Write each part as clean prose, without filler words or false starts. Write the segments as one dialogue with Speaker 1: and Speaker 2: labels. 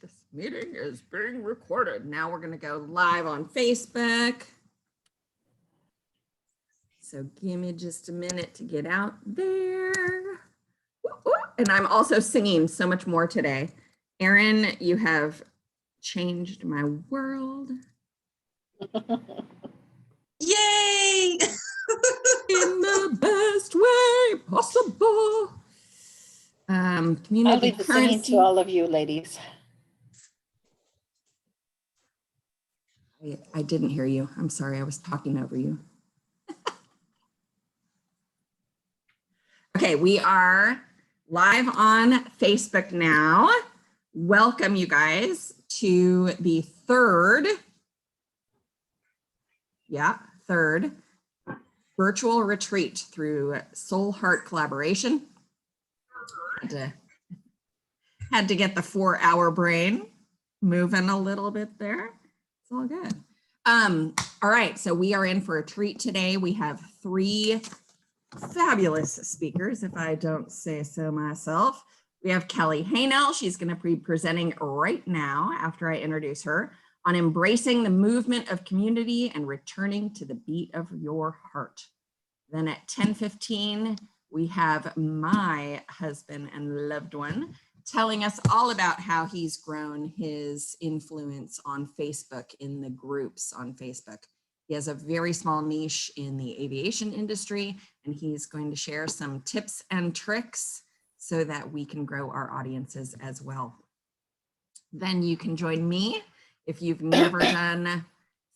Speaker 1: This meeting is being recorded. Now we're going to go live on Facebook. So give me just a minute to get out there. And I'm also singing so much more today. Erin, you have changed my world.
Speaker 2: Yay!
Speaker 1: In the best way possible. Community
Speaker 3: I'll leave the singing to all of you ladies.
Speaker 1: I didn't hear you. I'm sorry, I was talking over you. Okay, we are live on Facebook now. Welcome you guys to the third virtual retreat through Soul Heart Collaboration. Had to get the 4-hour brain moving a little bit there. It's all good. All right, so we are in for a treat today. We have 3 fabulous speakers, if I don't say so myself. We have Kellie Haehnel. She's going to be presenting right now after I introduce her on embracing the movement of community and returning to the beat of your heart. Then at 10:15, we have my husband and loved one telling us all about how he's grown his influence on Facebook in the groups on Facebook. He has a very small niche in the aviation industry, and he's going to share some tips and tricks so that we can grow our audiences as well. Then you can join me if you've never done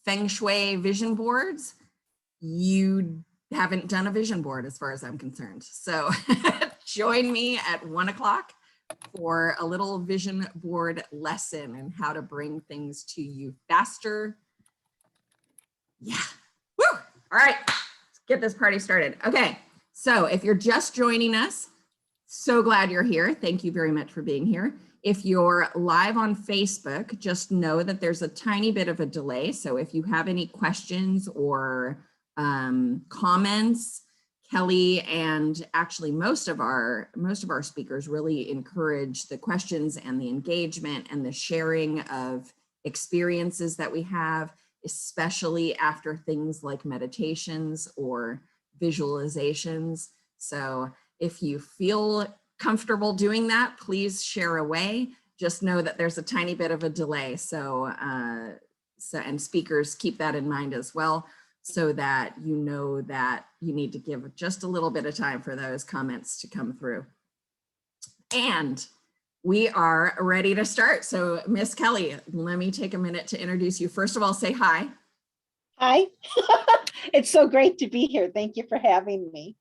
Speaker 1: Feng Shui vision boards. You haven't done a vision board as far as I'm concerned. So join me at 1 o'clock for a little vision board lesson and how to bring things to you faster. Yeah, woo! All right, let's get this party started. Okay, so if you're just joining us, so glad you're here. Thank you very much for being here. If you're live on Facebook, just know that there's a tiny bit of a delay. So if you have any questions or comments, Kellie and actually most of our speakers really encourage the questions and the engagement and the sharing of experiences that we have, especially after things like meditations or visualizations. So if you feel comfortable doing that, please share away. Just know that there's a tiny bit of a delay. So and speakers keep that in mind as well, so that you know that you need to give just a little bit of time for those comments to come through. And we are ready to start. So Miss Kellie, let me take a minute to introduce you. First of all, say hi.
Speaker 3: Hi, it's so great to be here. Thank you for having me.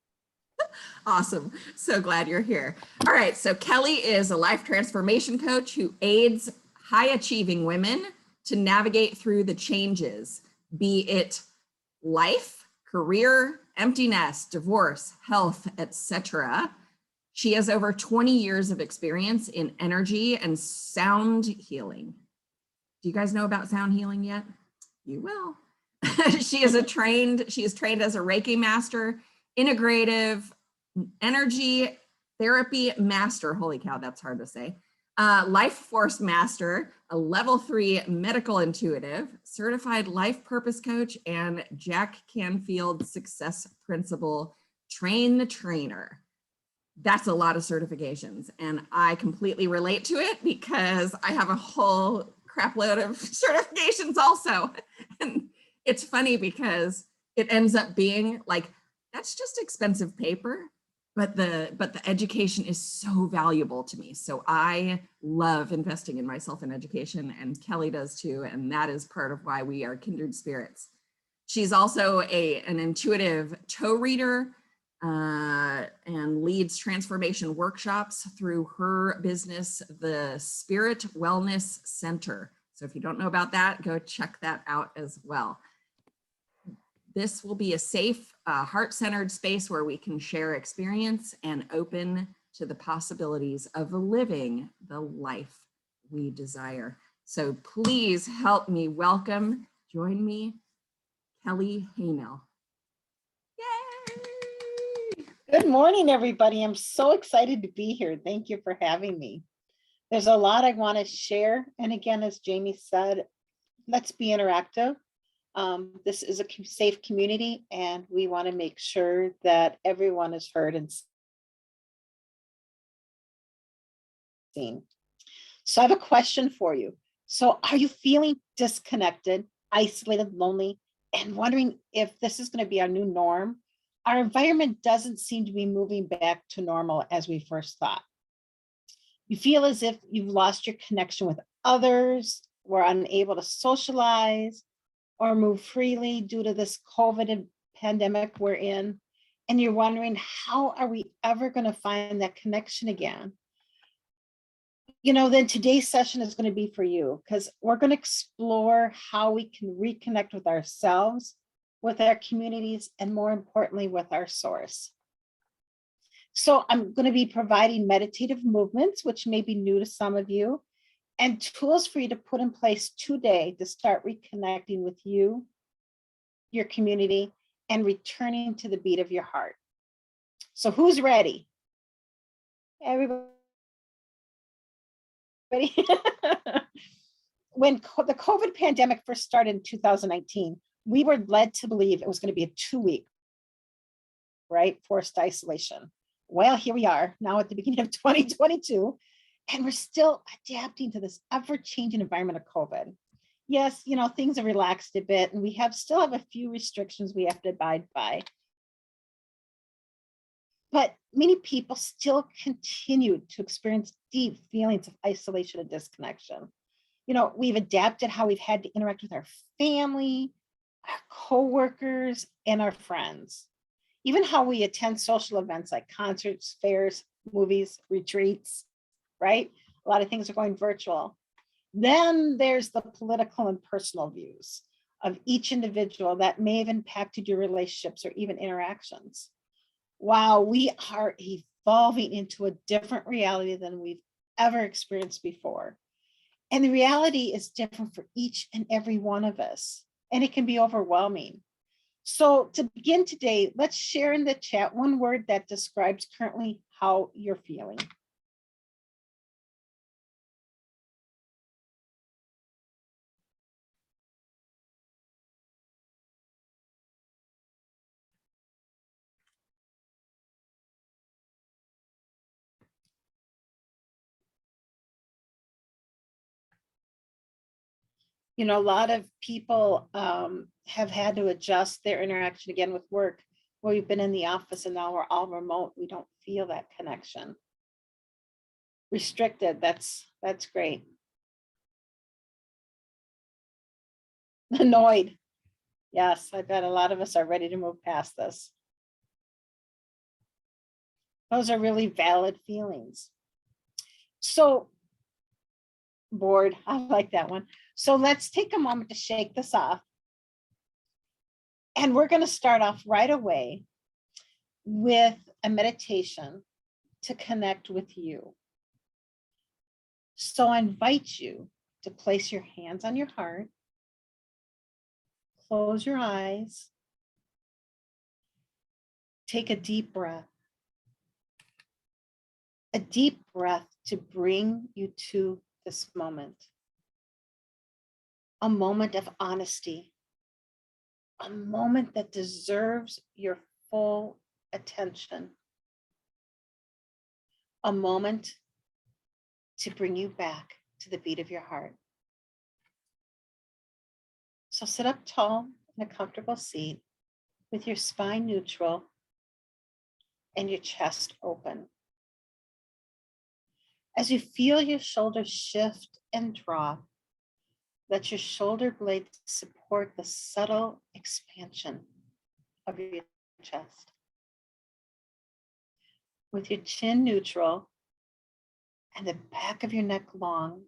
Speaker 1: Awesome, so glad you're here. All right, so Kellie is a life transformation coach who aids high achieving women to navigate through the changes, be it life, career, empty nest, divorce, health, etc. She has over 20 years of experience in energy and sound healing. Do you guys know about sound healing yet? You will. She is trained as a Reiki master, integrative energy therapy master. Holy cow, that's hard to say. Life force master, a level 3 medical intuitive, certified life purpose coach, and Jack Canfield success principle, train the trainer. That's a lot of certifications, and I completely relate to it because I have a whole crap load of certifications also. And it's funny because it ends up being like, that's just expensive paper. But the education is so valuable to me. So I love investing in myself in education, and Kellie does too. And that is part of why we are kindred spirits. She's also an intuitive toe reader and leads transformation workshops through her business, the Spirit Wellness Center. So if you don't know about that, go check that out as well. This will be a safe, heart-centered space where we can share experience and open to the possibilities of living the life we desire. So please help me join me, Kellie Haehnel. Yay!
Speaker 3: Good morning, everybody. I'm so excited to be here. Thank you for having me. There's a lot I want to share. And again, as Jamie said, let's be interactive. This is a safe community, and we want to make sure that everyone is heard and seen. So I have a question for you. So are you feeling disconnected, isolated, lonely, and wondering if this is going to be our new norm? Our environment doesn't seem to be moving back to normal as we first thought. You feel as if you've lost your connection with others, were unable to socialize or move freely due to this COVID pandemic we're in, and you're wondering, how are we ever going to find that connection again? You know, then today's session is going to be for you, because we're going to explore how we can reconnect with ourselves, with our communities, and more importantly, with our source. So I'm going to be providing meditative movements, which may be new to some of you, and tools for you to put in place today to start reconnecting with you, your community, and returning to the beat of your heart. So who's ready? Everybody. When the COVID pandemic first started in 2019, we were led to believe it was going to be a 2-week, right, forced isolation. Well, here we are now at the beginning of 2022, and we're still adapting to this ever-changing environment of COVID. Yes, you know, things have relaxed a bit, and we still have a few restrictions we have to abide by. But many people still continue to experience deep feelings of isolation and disconnection. You know, we've adapted how we've had to interact with our family, our coworkers, and our friends. Even how we attend social events like concerts, fairs, movies, retreats, right? A lot of things are going virtual. Then there's the political and personal views of each individual that may have impacted your relationships or even interactions. Wow, we are evolving into a different reality than we've ever experienced before. And the reality is different for each and every one of us, and it can be overwhelming. So to begin today, let's share in the chat one word that describes currently how you're feeling. You know, a lot of people have had to adjust their interaction again with work. Well, we've been in the office and now we're all remote. We don't feel that connection. Restricted, that's great. Annoyed. Yes, I bet a lot of us are ready to move past this. Those are really valid feelings. So bored, I like that one. So let's take a moment to shake this off. And we're going to start off right away with a meditation to connect with you. So I invite you to place your hands on your heart, close your eyes, take a deep breath to bring you to this moment. A moment of honesty, a moment that deserves your full attention, a moment to bring you back to the beat of your heart. So sit up tall in a comfortable seat with your spine neutral and your chest open. As you feel your shoulders shift and drop, let your shoulder blades support the subtle expansion of your chest. With your chin neutral and the back of your neck long,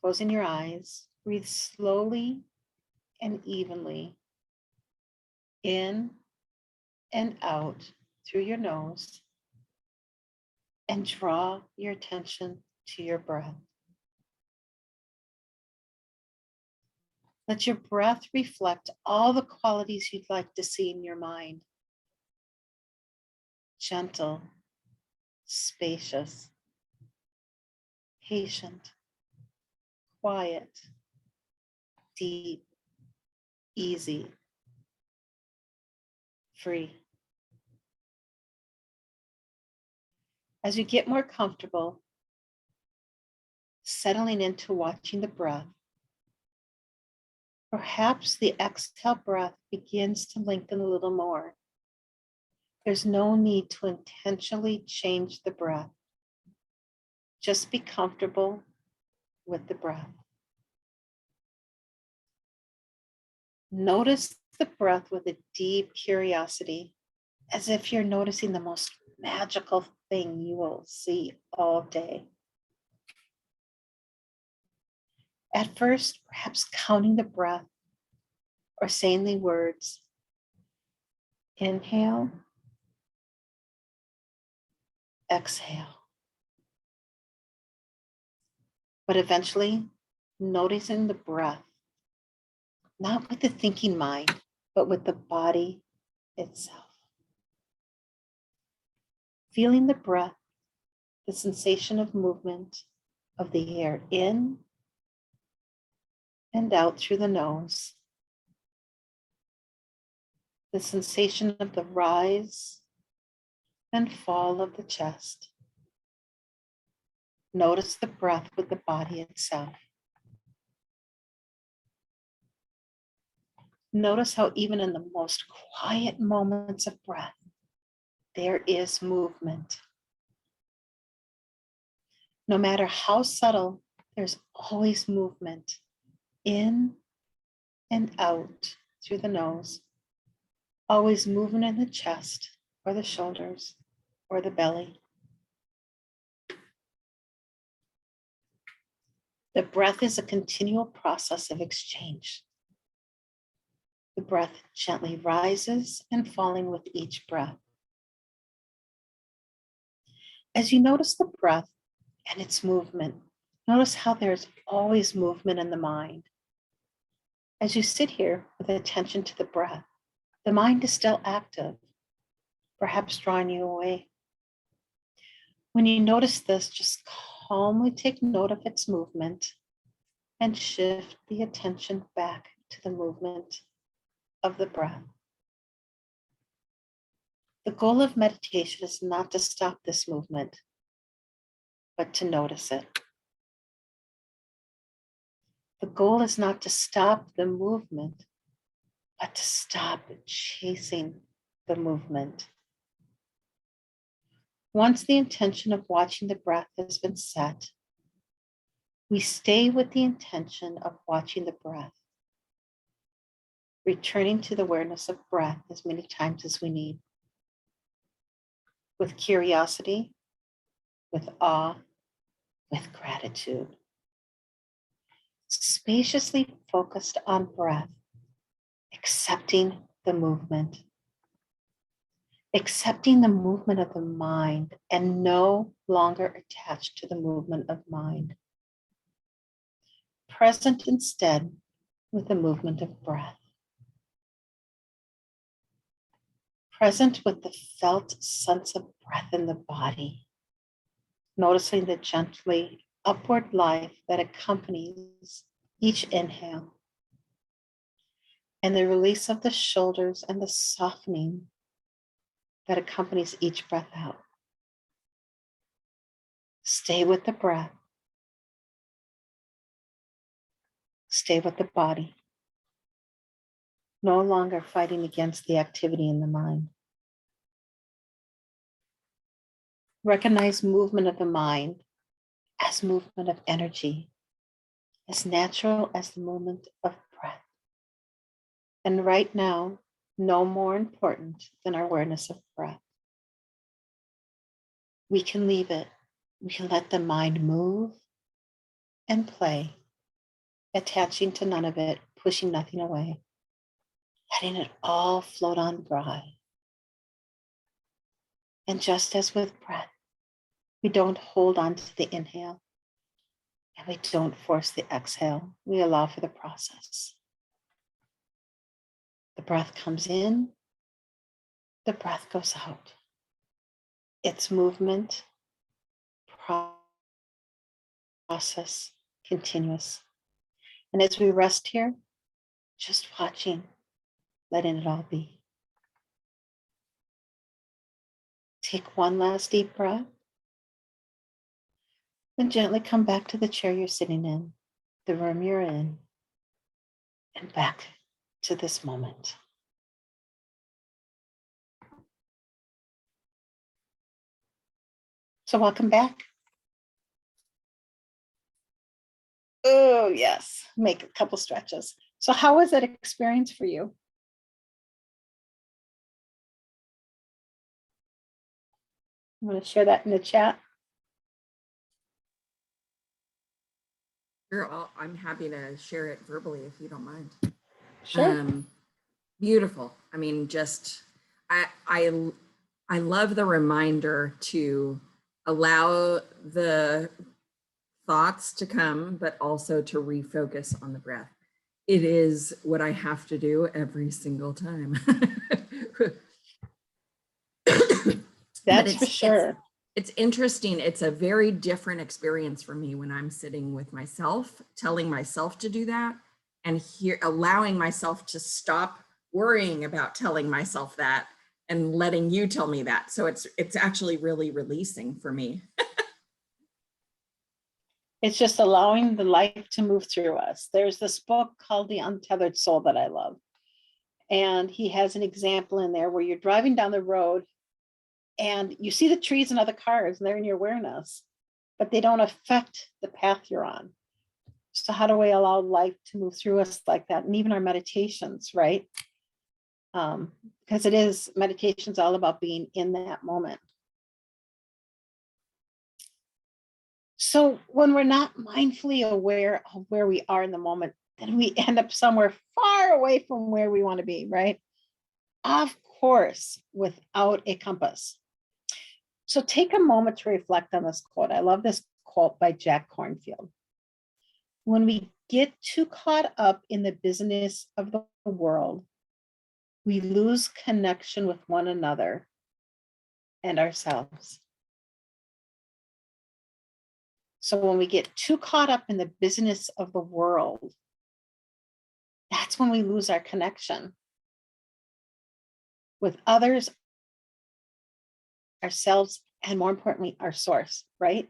Speaker 3: closing your eyes, breathe slowly and evenly in and out through your nose, and draw your attention to your breath. Let your breath reflect all the qualities you'd like to see in your mind. Gentle, spacious, patient, quiet, deep, easy, free. As you get more comfortable, settling into watching the breath, perhaps the exhale breath begins to lengthen a little more. There's no need to intentionally change the breath. Just be comfortable with the breath. Notice the breath with a deep curiosity, as if you're noticing the most magical thing you will see all day. At first, perhaps counting the breath or saying the words, inhale, exhale. But eventually, noticing the breath, not with the thinking mind, but with the body itself. Feeling the breath, the sensation of movement of the air in and out through the nose, the sensation of the rise and fall of the chest. Notice the breath with the body itself. Notice how even in the most quiet moments of breath, there is movement. No matter how subtle, there's always movement in and out through the nose, always movement in the chest or the shoulders or the belly. The breath is a continual process of exchange. The breath gently rises and falling with each breath. As you notice the breath and its movement, notice how there's always movement in the mind. As you sit here with attention to the breath, the mind is still active, perhaps drawing you away. When you notice this, just calmly take note of its movement and shift the attention back to the movement of the breath. The goal of meditation is not to stop this movement, but to notice it. The goal is not to stop the movement, but to stop chasing the movement. Once the intention of watching the breath has been set, we stay with the intention of watching the breath, returning to the awareness of breath as many times as we need, with curiosity, with awe, with gratitude. Spaciously focused on breath, accepting the movement of the mind and no longer attached to the movement of mind. Present instead with the movement of breath. Present with the felt sense of breath in the body. Noticing the gently upward life that accompanies each inhale. And the release of the shoulders and the softening that accompanies each breath out. Stay with the breath. Stay with the body. No longer fighting against the activity in the mind. Recognize movement of the mind as movement of energy, as natural as the movement of breath. And right now, no more important than our awareness of breath. We can leave it. We can let the mind move and play, attaching to none of it, pushing nothing away, letting it all float on by. And just as with breath, we don't hold on to the inhale and we don't force the exhale. We allow for the process. The breath comes in, the breath goes out. Its movement, process continuous. And as we rest here, just watching, letting it all be. Take one last deep breath. Then gently come back to the chair you're sitting in, the room you're in, and back to this moment. So welcome back. Oh, yes. Make a couple stretches. So how was that experience for you? I'm going to share that in the chat.
Speaker 1: Sure, I'm happy to share it verbally if you don't mind.
Speaker 3: Sure.
Speaker 1: Beautiful. I mean, just I love the reminder to allow the thoughts to come, but also to refocus on the breath. It is what I have to do every single time.
Speaker 3: That's for sure.
Speaker 1: It's interesting. It's a very different experience for me when I'm sitting with myself, telling myself to do that, and here allowing myself to stop worrying about telling myself that and letting you tell me that. So it's actually really releasing for me.
Speaker 3: It's just allowing the life to move through us. There's this book called The Untethered Soul that I love. And he has an example in there where you're driving down the road and you see the trees and other cars and they're in your awareness, but they don't affect the path you're on. So how do we allow life to move through us like that? And even our meditations, right? Because it is, meditation's all about being in that moment. So when we're not mindfully aware of where we are in the moment, then we end up somewhere far away from where we want to be, right? Of course, without a compass. So take a moment to reflect on this quote. I love this quote by Jack Kornfield. When we get too caught up in the business of the world, we lose connection with one another and ourselves. So when we get too caught up in the business of the world, that's when we lose our connection with others, ourselves, and more importantly, our source, right?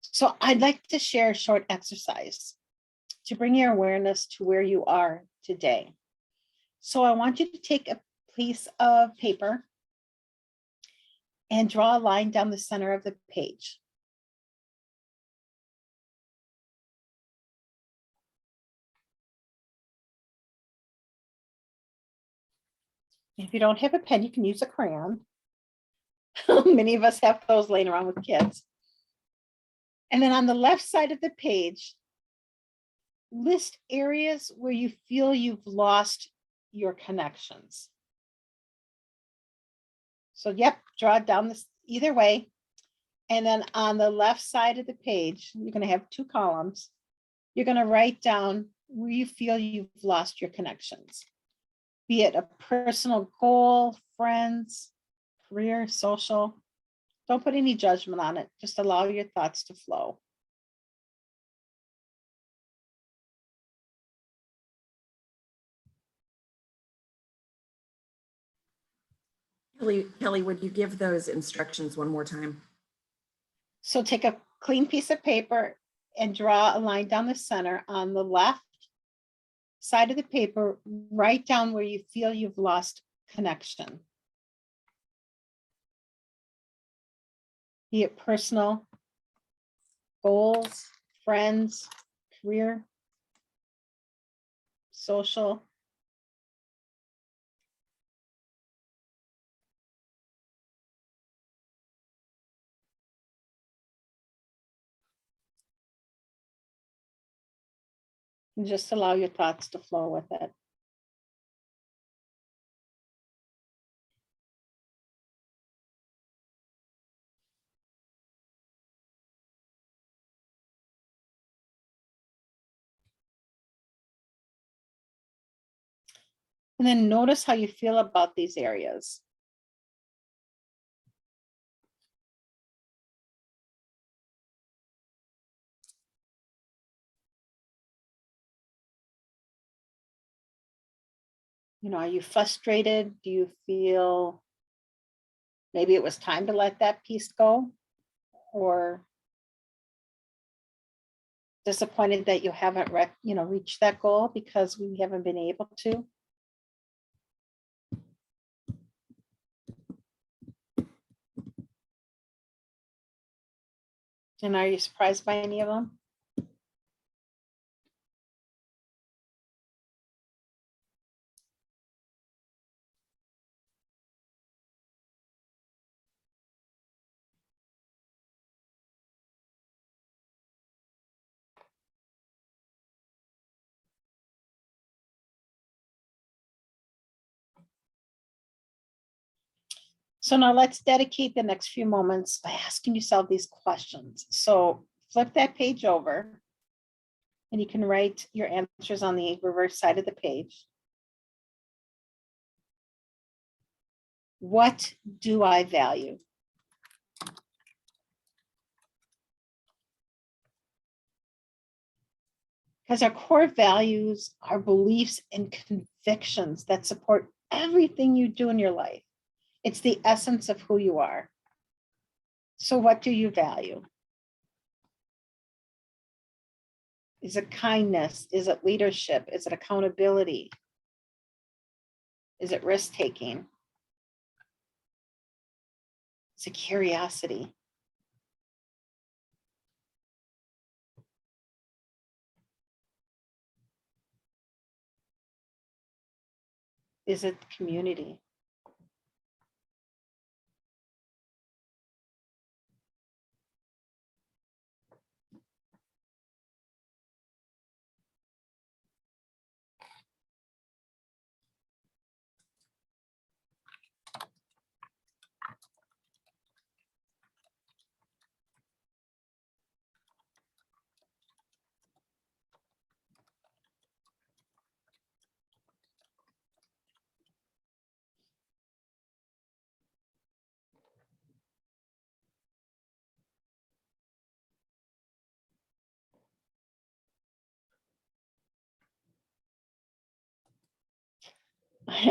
Speaker 3: So I'd like to share a short exercise to bring your awareness to where you are today. So I want you to take a piece of paper and draw a line down the center of the page. If you don't have a pen, you can use a crayon. Many of us have those laying around with kids. And then on the left side of the page, list areas where you feel you've lost your connections. So yep, draw it down this either way. And then on the left side of the page, you're going to have two columns. You're going to write down where you feel you've lost your connections, be it a personal goal, friends, career, social. Don't put any judgment on it. Just allow your thoughts to flow.
Speaker 1: Kelly, would you give those instructions one more time?
Speaker 3: So take a clean piece of paper and draw a line down the center. On the left side of the paper, write down where you feel you've lost connection. Be it personal, goals, friends, career, social. And just allow your thoughts to flow with it. And then notice how you feel about these areas. Are you frustrated? Do you feel maybe it was time to let that piece go? Or disappointed that you haven't reached that goal because we haven't been able to? And are you surprised by any of them? So now let's dedicate the next few moments by asking yourself these questions. So flip that page over and you can write your answers on the reverse side of the page. What do I value? Because our core values are beliefs and convictions that support everything you do in your life. It's the essence of who you are. So what do you value? Is it kindness? Is it leadership? Is it accountability? Is it risk-taking? Is it curiosity? Is it community?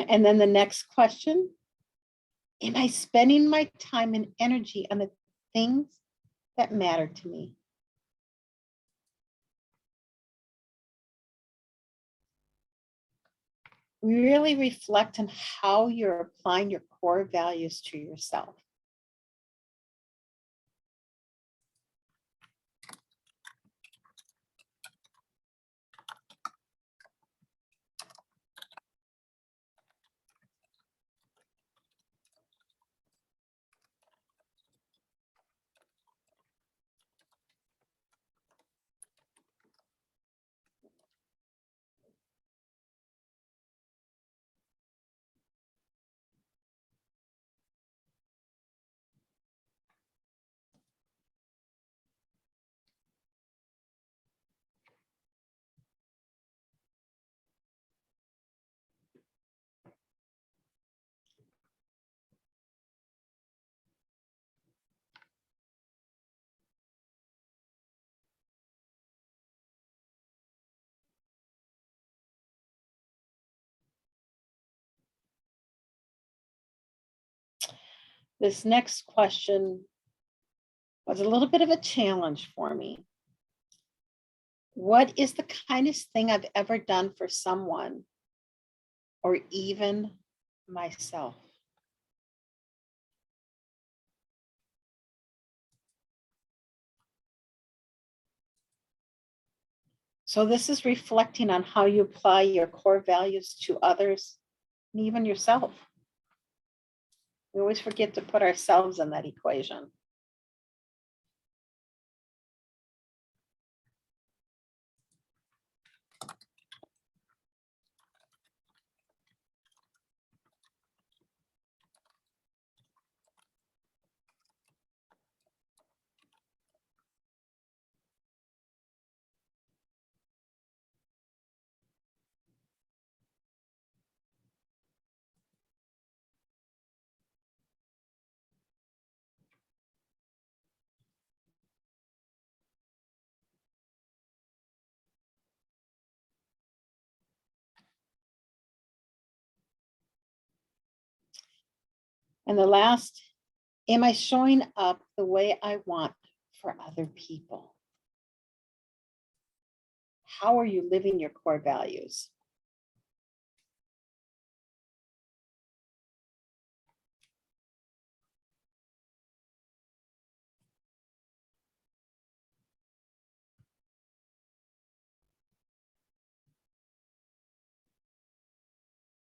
Speaker 3: And then the next question, am I spending my time and energy on the things that matter to me? Really reflect on how you're applying your core values to yourself. This next question was a little bit of a challenge for me. What is the kindest thing I've ever done for someone or even myself? So this is reflecting on how you apply your core values to others and even yourself. We always forget to put ourselves in that equation. And the last, am I showing up the way I want for other people? How are you living your core values?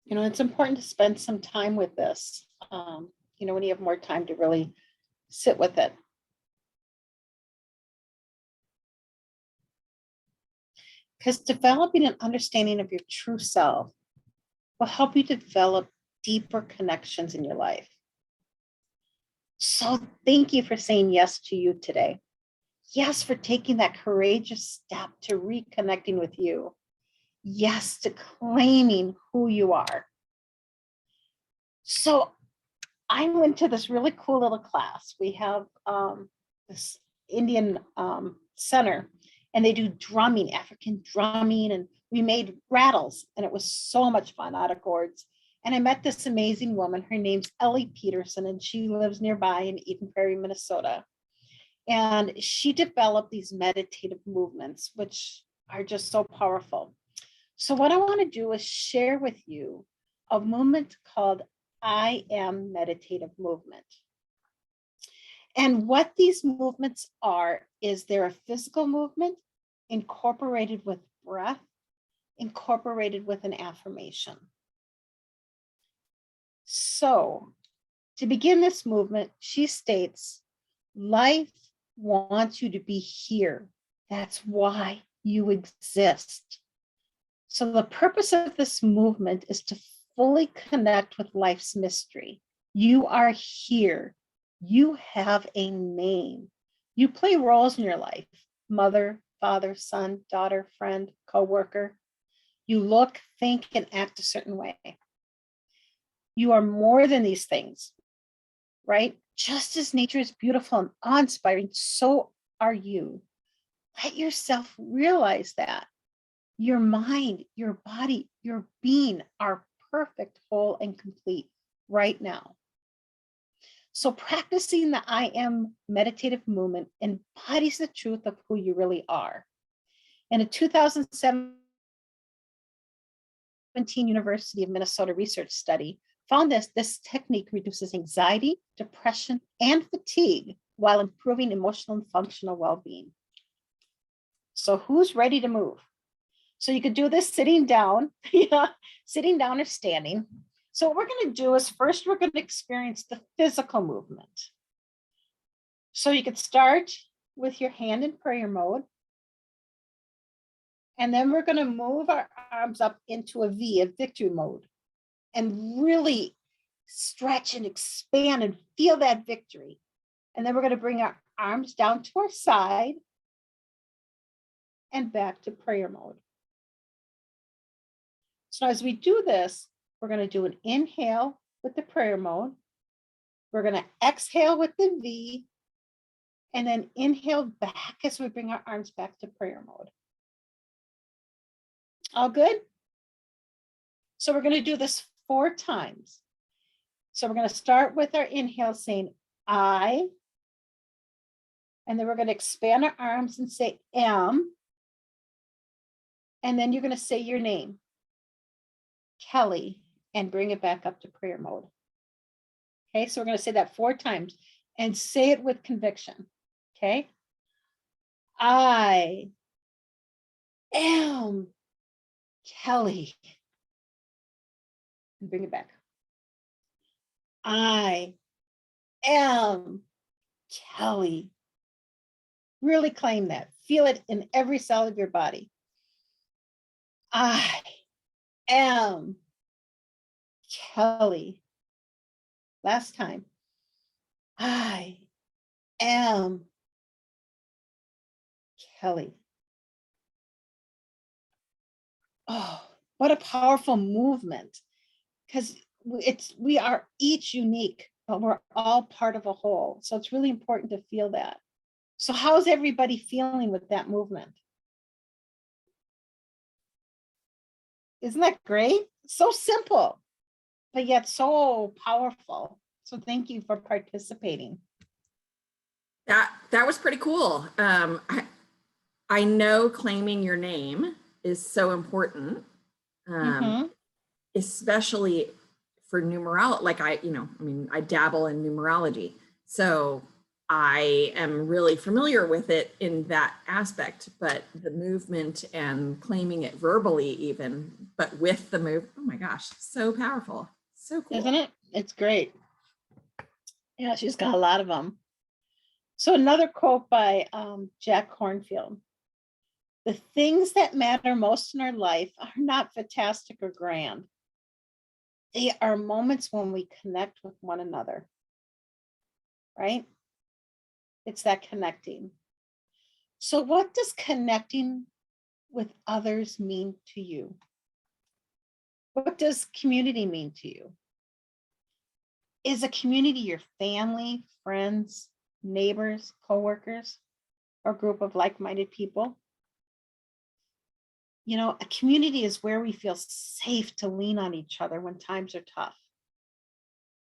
Speaker 3: You know, it's important to spend some time with this, you know, when you have more time to really sit with it. Because developing an understanding of your true self will help you develop deeper connections in your life. So thank you for saying yes to you today. Yes, for taking that courageous step to reconnecting with you. Yes, to claiming who you are. So I went to this really cool little class. We have this Indian center, and they do drumming, African drumming, and we made rattles, and it was so much fun out of gourds. And I met this amazing woman. Her name's Ellie Peterson, and she lives nearby in Eden Prairie, Minnesota. And she developed these meditative movements, which are just so powerful. So what I want to do is share with you a movement called I Am Meditative Movement. And what these movements are is they're a physical movement incorporated with breath, incorporated with an affirmation. So to begin this movement, she states, life wants you to be here. That's why you exist. So the purpose of this movement is to fully connect with life's mystery. You are here. You have a name. You play roles in your life: mother, father, son, daughter, friend, coworker. You look, think, and act a certain way. You are more than these things, right? Just as nature is beautiful and awe-inspiring, so are you. Let yourself realize that. Your mind, your body, your being are perfect, whole, and complete right now. So practicing the I Am meditative movement embodies the truth of who you really are. In a 2017 University of Minnesota research study found this technique reduces anxiety, depression, and fatigue while improving emotional and functional well-being. So who's ready to move? So you could do this sitting down, sitting down or standing. So what we're going to do is first we're going to experience the physical movement. So you could start with your hand in prayer mode. And then we're going to move our arms up into a V, a victory mode, and really stretch and expand and feel that victory. And then we're going to bring our arms down to our side and back to prayer mode. So as we do this, we're going to do an inhale with the prayer mode. We're going to exhale with the V, and then inhale back as we bring our arms back to prayer mode. All good? So we're going to do this 4 times. So we're going to start with our inhale saying I, and then we're going to expand our arms and say am, and then you're going to say your name, Kelly, and bring it back up to prayer mode. Okay, so we're going to say that 4 times and say it with conviction. Okay, I am Kelly. And bring it back. I am Kelly. Really claim that. Feel it in every cell of your body. I am Kelly. Last time. I am Kelly. Oh, what a powerful movement. Because we are each unique, but we're all part of a whole. So it's really important to feel that. So how's everybody feeling with that movement? Isn't that great? So simple, but yet so powerful. So thank you for participating.
Speaker 1: That was pretty cool. I know claiming your name is so important,
Speaker 3: Mhm.
Speaker 1: especially for numerology. Like I dabble in numerology, so I am really familiar with it in that aspect. But the movement and claiming it verbally, even, but with the move, oh my gosh, so powerful, so cool,
Speaker 3: Isn't it? It's great. Yeah, she's got a lot of them. So another quote by Jack Kornfield. The things that matter most in our life are not fantastic or grand. They are moments when we connect with one another, right? It's that connecting. So what does connecting with others mean to you? What does community mean to you? Is a community your family, friends, neighbors, coworkers, or group of like-minded people? You know, a community is where we feel safe to lean on each other when times are tough.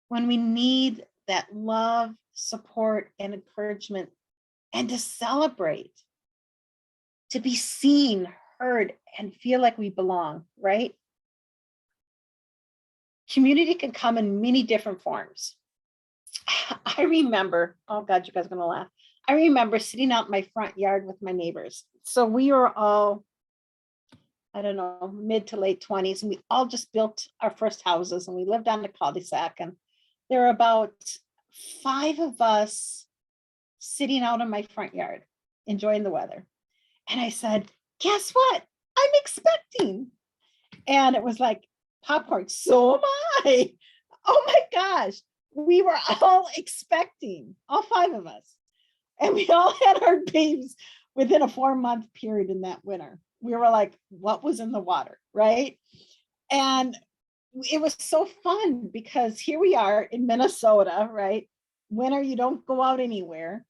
Speaker 3: When we need that love, support, and encouragement, and to celebrate, to be seen, heard, and feel like we belong, right? Community can come in many different forms. I remember, oh God, you guys are gonna laugh. I remember sitting out in my front yard with my neighbors. So we were all, I don't know, mid to late 20s, and we all just built our first houses, and we lived on the cul-de-sac, and there were about 5 of us sitting out in my front yard, enjoying the weather. And I said, guess what? I'm expecting. And it was like popcorn. So am I. Oh my gosh. We were all expecting, all 5 of us. And we all had our babies within a 4-month period in that winter. We were like, what was in the water, right? And it was so fun because here we are in Minnesota, right? Winter, you don't go out anywhere.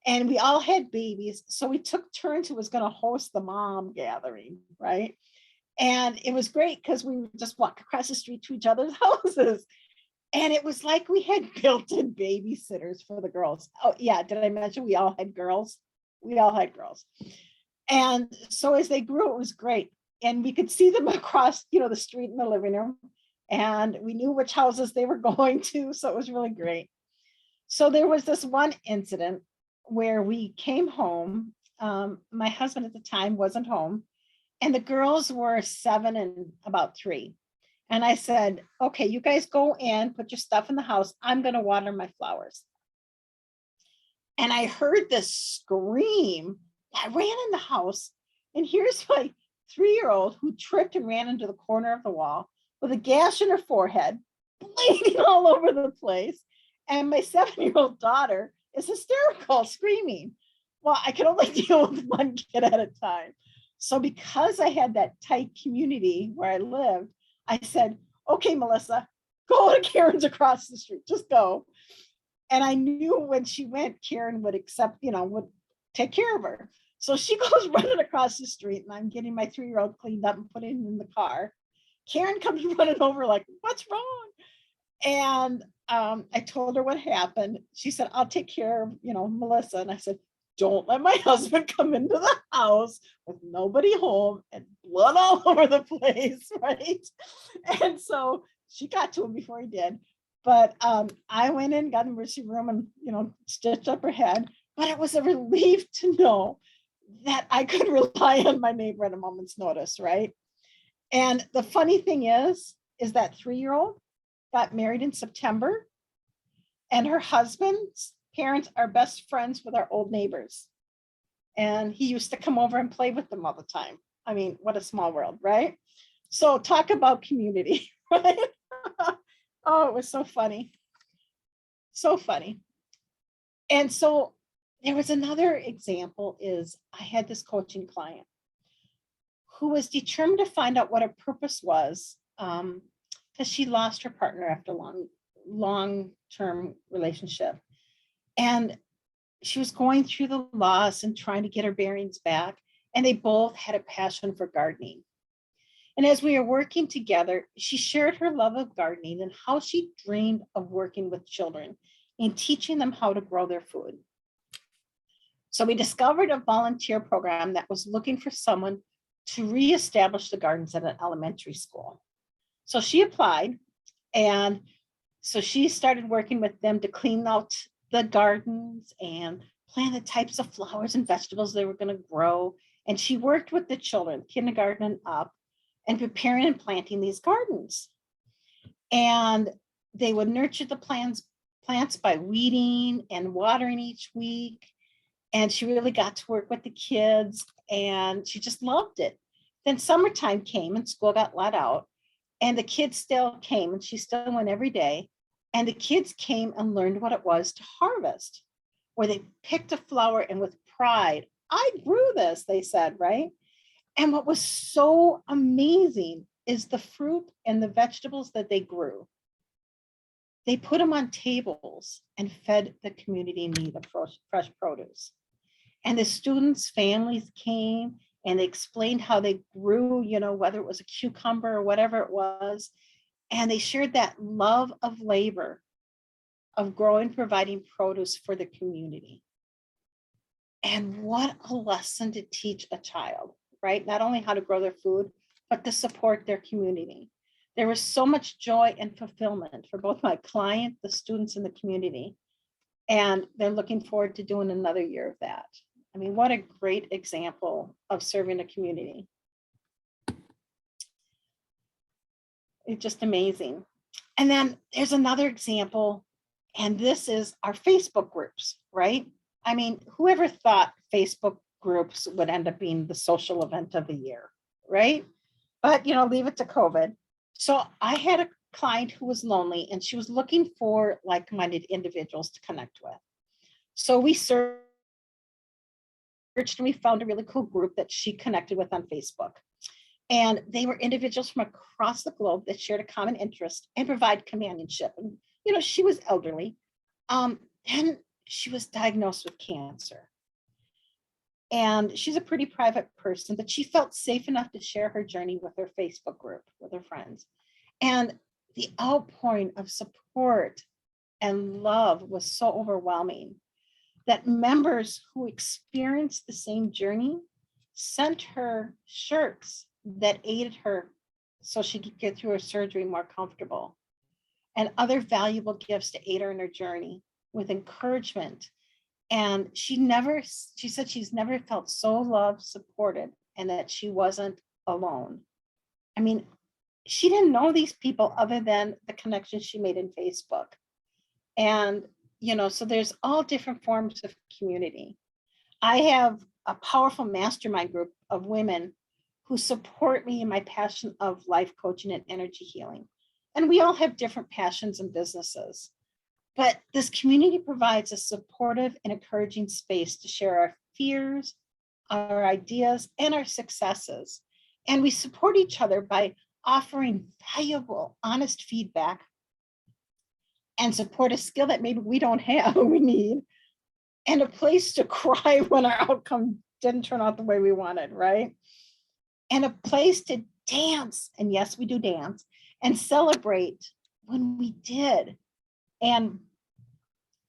Speaker 3: And we all had babies. So we took turns who was going to host the mom gathering, right? And it was great because we would just walk across the street to each other's houses. And it was like we had built-in babysitters for the girls. Oh, yeah. Did I mention we all had girls? We all had girls. And so as they grew, it was great. And we could see them across, the street in the living room. And we knew which houses they were going to. So it was really great. So there was this one incident where we came home. My husband at the time wasn't home. And the girls were 7 and about 3. And I said, okay, you guys go in, put your stuff in the house. I'm going to water my flowers. And I heard this scream. I ran in the house, and here's my 3-year-old who tripped and ran into the corner of the wall with a gash in her forehead, bleeding all over the place. And my 7-year-old daughter is hysterical, screaming. Well, I could only deal with one kid at a time. So because I had that tight community where I lived, I said, okay, Melissa, go to Karen's across the street, just go. And I knew when she went, Karen would accept, would take care of her. So she goes running across the street, and I'm getting my 3-year-old cleaned up and putting in the car. Karen comes running over like, what's wrong? And I told her what happened. She said, I'll take care of, Melissa. And I said, don't let my husband come into the house with nobody home and blood all over the place, right? And so she got to him before he did. But I went in, got in the emergency room and, stitched up her head. But it was a relief to know that I could rely on my neighbor at a moment's notice, right? And the funny thing is that 3-year-old got married in September, and her husband's parents are best friends with our old neighbors. And he used to come over and play with them all the time. I mean, what a small world, right? So talk about community, right? Oh, it was so funny. So funny. And so there was another example is I had this coaching client who was determined to find out what her purpose was because she lost her partner after a long-term relationship. And she was going through the loss and trying to get her bearings back. And they both had a passion for gardening. And as we were working together, she shared her love of gardening and how she dreamed of working with children and teaching them how to grow their food. So we discovered a volunteer program that was looking for someone to reestablish the gardens at an elementary school. So she applied, and so she started working with them to clean out the gardens and plan the types of flowers and vegetables they were going to grow. And she worked with the children, kindergarten and up, and preparing and planting these gardens. And they would nurture the plants by weeding and watering each week. And she really got to work with the kids, and she just loved it. Then summertime came and school got let out, and the kids still came, and she still went every day. And the kids came and learned what it was to harvest, where they picked a flower and with pride, I grew this, they said, right? And what was so amazing is the fruit and the vegetables that they grew. They put them on tables and fed the community in need of fresh produce. And the students' families came and they explained how they grew, whether it was a cucumber or whatever it was. And they shared that love of labor, of growing, providing produce for the community. And what a lesson to teach a child, right? Not only how to grow their food, but to support their community. There was so much joy and fulfillment for both my client, the students, and the community. And they're looking forward to doing another year of that. I mean, what a great example of serving a community. It's just amazing. And then there's another example, and this is our Facebook groups, right? I mean, whoever thought Facebook groups would end up being the social event of the year, right? But, leave it to COVID. So I had a client who was lonely, and she was looking for like-minded individuals to connect with. So we searched and we found a really cool group that she connected with on Facebook. And they were individuals from across the globe that shared a common interest and provide companionship. And, she was elderly. And she was diagnosed with cancer. And she's a pretty private person, but she felt safe enough to share her journey with her Facebook group, with her friends. And the outpouring of support and love was so overwhelming that members who experienced the same journey sent her shirts that aided her so she could get through her surgery more comfortable, and other valuable gifts to aid her in her journey with encouragement. And she said she's never felt so loved, supported, and that she wasn't alone. I mean, she didn't know these people other than the connections she made in Facebook. And, so there's all different forms of community. I have a powerful mastermind group of women who support me in my passion of life coaching and energy healing. And we all have different passions and businesses. But this community provides a supportive and encouraging space to share our fears, our ideas, and our successes. And we support each other by offering valuable, honest feedback and support a skill that maybe we don't have, we need, and a place to cry when our outcome didn't turn out the way we wanted, right? And a place to dance, and yes, we do dance, and celebrate when we did. And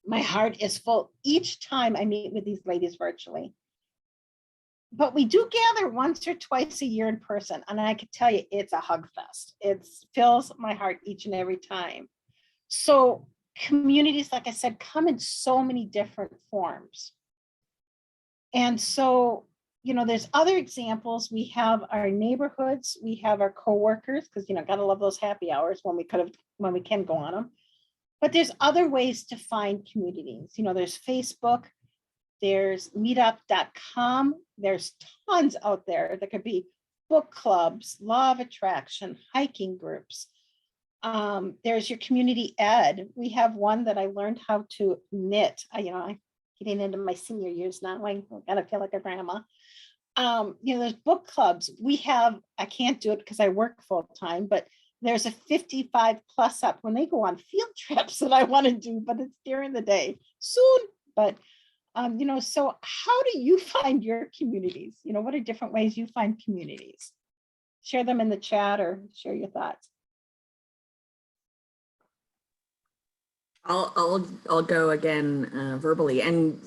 Speaker 3: my heart is full each time I meet with these ladies virtually. But we do gather once or twice a year in person, and I can tell you it's a hug fest. It fills my heart each and every time. So communities, like I said, come in so many different forms. And so, there's other examples. We have our neighborhoods, we have our coworkers, because gotta love those happy hours when we can go on them. But there's other ways to find communities. There's Facebook, there's meetup.com. There's tons out there. There could be book clubs, law of attraction, hiking groups. There's your community ed. We have one that I learned how to knit. I'm getting into my senior years now. I gotta feel like a grandma. There's book clubs. I can't do it because I work full time, but there's a 55 plus up when they go on field trips that I want to do, but it's during the day soon. But, so how do you find your communities? What are different ways you find communities? share them in the chat or share your thoughts.
Speaker 1: I'll go again verbally, and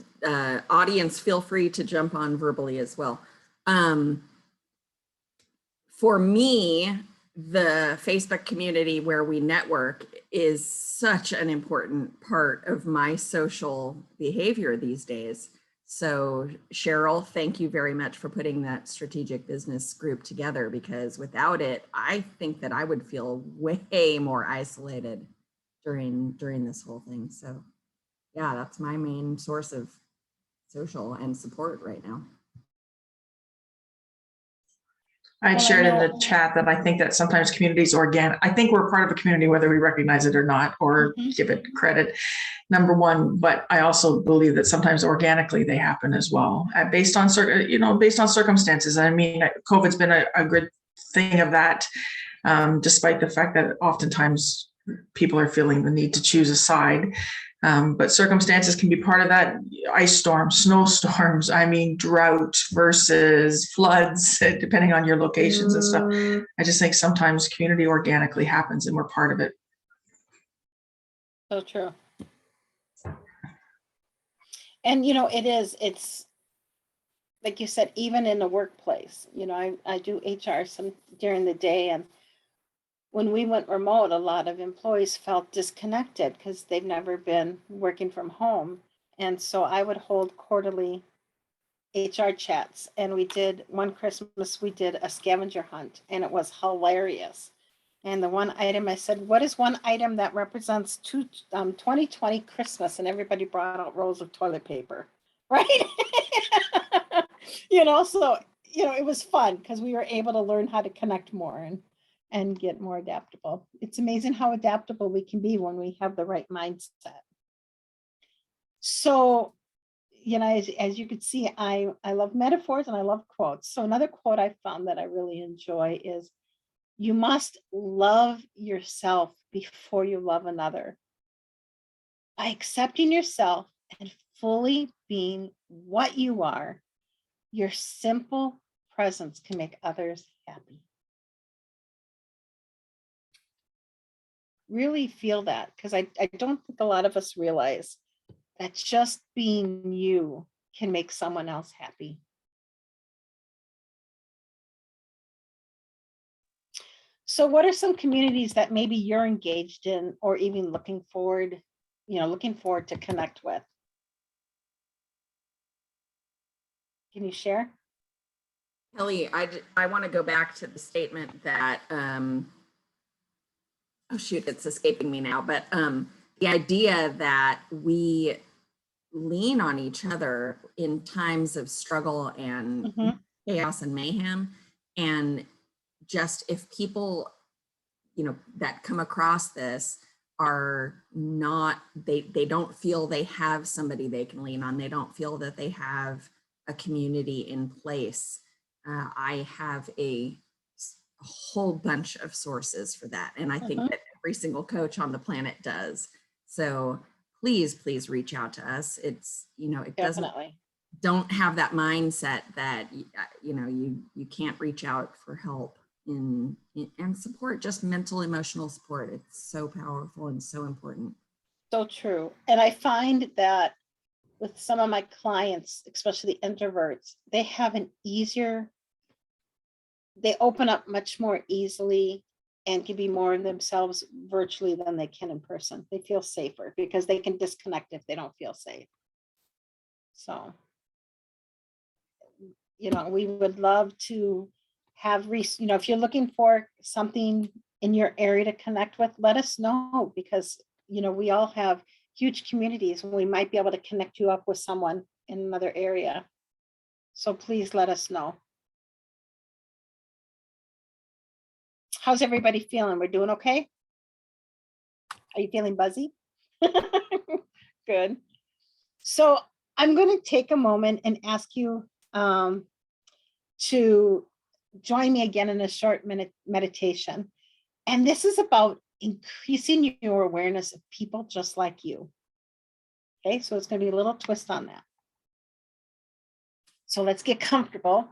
Speaker 1: audience, feel free to jump on verbally as well. For me, the Facebook community where we network is such an important part of my social behavior these days. So Cheryl, thank you very much for putting that strategic business group together, because without it, I think that I would feel way more isolated during this whole thing. So yeah, that's my main source of social and support right now.
Speaker 2: I shared in the chat that I think that sometimes communities organic. I think we're part of a community, whether we recognize it or not, or give it credit, number one. But I also believe that sometimes organically they happen as well, based on based on circumstances. I mean, COVID's been a good thing of that, despite the fact that oftentimes people are feeling the need to choose a side. But circumstances can be part of that. Ice storms, snowstorms, I mean, drought versus floods, depending on your locations and stuff. I just think sometimes community organically happens and we're part of it.
Speaker 3: So true. And, it's like you said, even in the workplace, I do HR during the day, and when we went remote, a lot of employees felt disconnected because they've never been working from home. And so I would hold quarterly HR chats. And one Christmas, we did a scavenger hunt, and it was hilarious. And the one item I said, what is one item that represents 2020 Christmas? And everybody brought out rolls of toilet paper, right? So, it was fun because we were able to learn how to connect more and get more adaptable. It's amazing how adaptable we can be when we have the right mindset. So, as you can see, I love metaphors and I love quotes. So another quote I found that I really enjoy is, you must love yourself before you love another. By accepting yourself and fully being what you are, your simple presence can make others happy. Really feel that, because I don't think a lot of us realize that just being you can make someone else happy. So what are some communities that maybe you're engaged in or even looking forward to connect with? Can you share?
Speaker 1: Kelly, I want to go back to the statement that, oh shoot, it's escaping me now, but the idea that we lean on each other in times of struggle and chaos and mayhem. And just if people, that come across this are not, they don't feel they have somebody they can lean on. They don't feel that they have a community in place. I have a whole bunch of sources for that. And I think that every single coach on the planet does. So please reach out to us. It's, it
Speaker 3: Definitely.
Speaker 1: don't have that mindset that, you can't reach out for help and support, just mental, emotional support. It's so powerful and so important.
Speaker 3: So true. And I find that with some of my clients, especially the introverts, they open up much more easily and can be more themselves virtually than they can in person. They feel safer because they can disconnect if they don't feel safe. So, we would love to have, if you're looking for something in your area to connect with, let us know, because, we all have huge communities and we might be able to connect you up with someone in another area. So please let us know. How's everybody feeling? We're doing okay? Are you feeling buzzy? Good. So I'm going to take a moment and ask you to join me again in a short meditation. And this is about increasing your awareness of people just like you. Okay, so it's going to be a little twist on that. So let's get comfortable.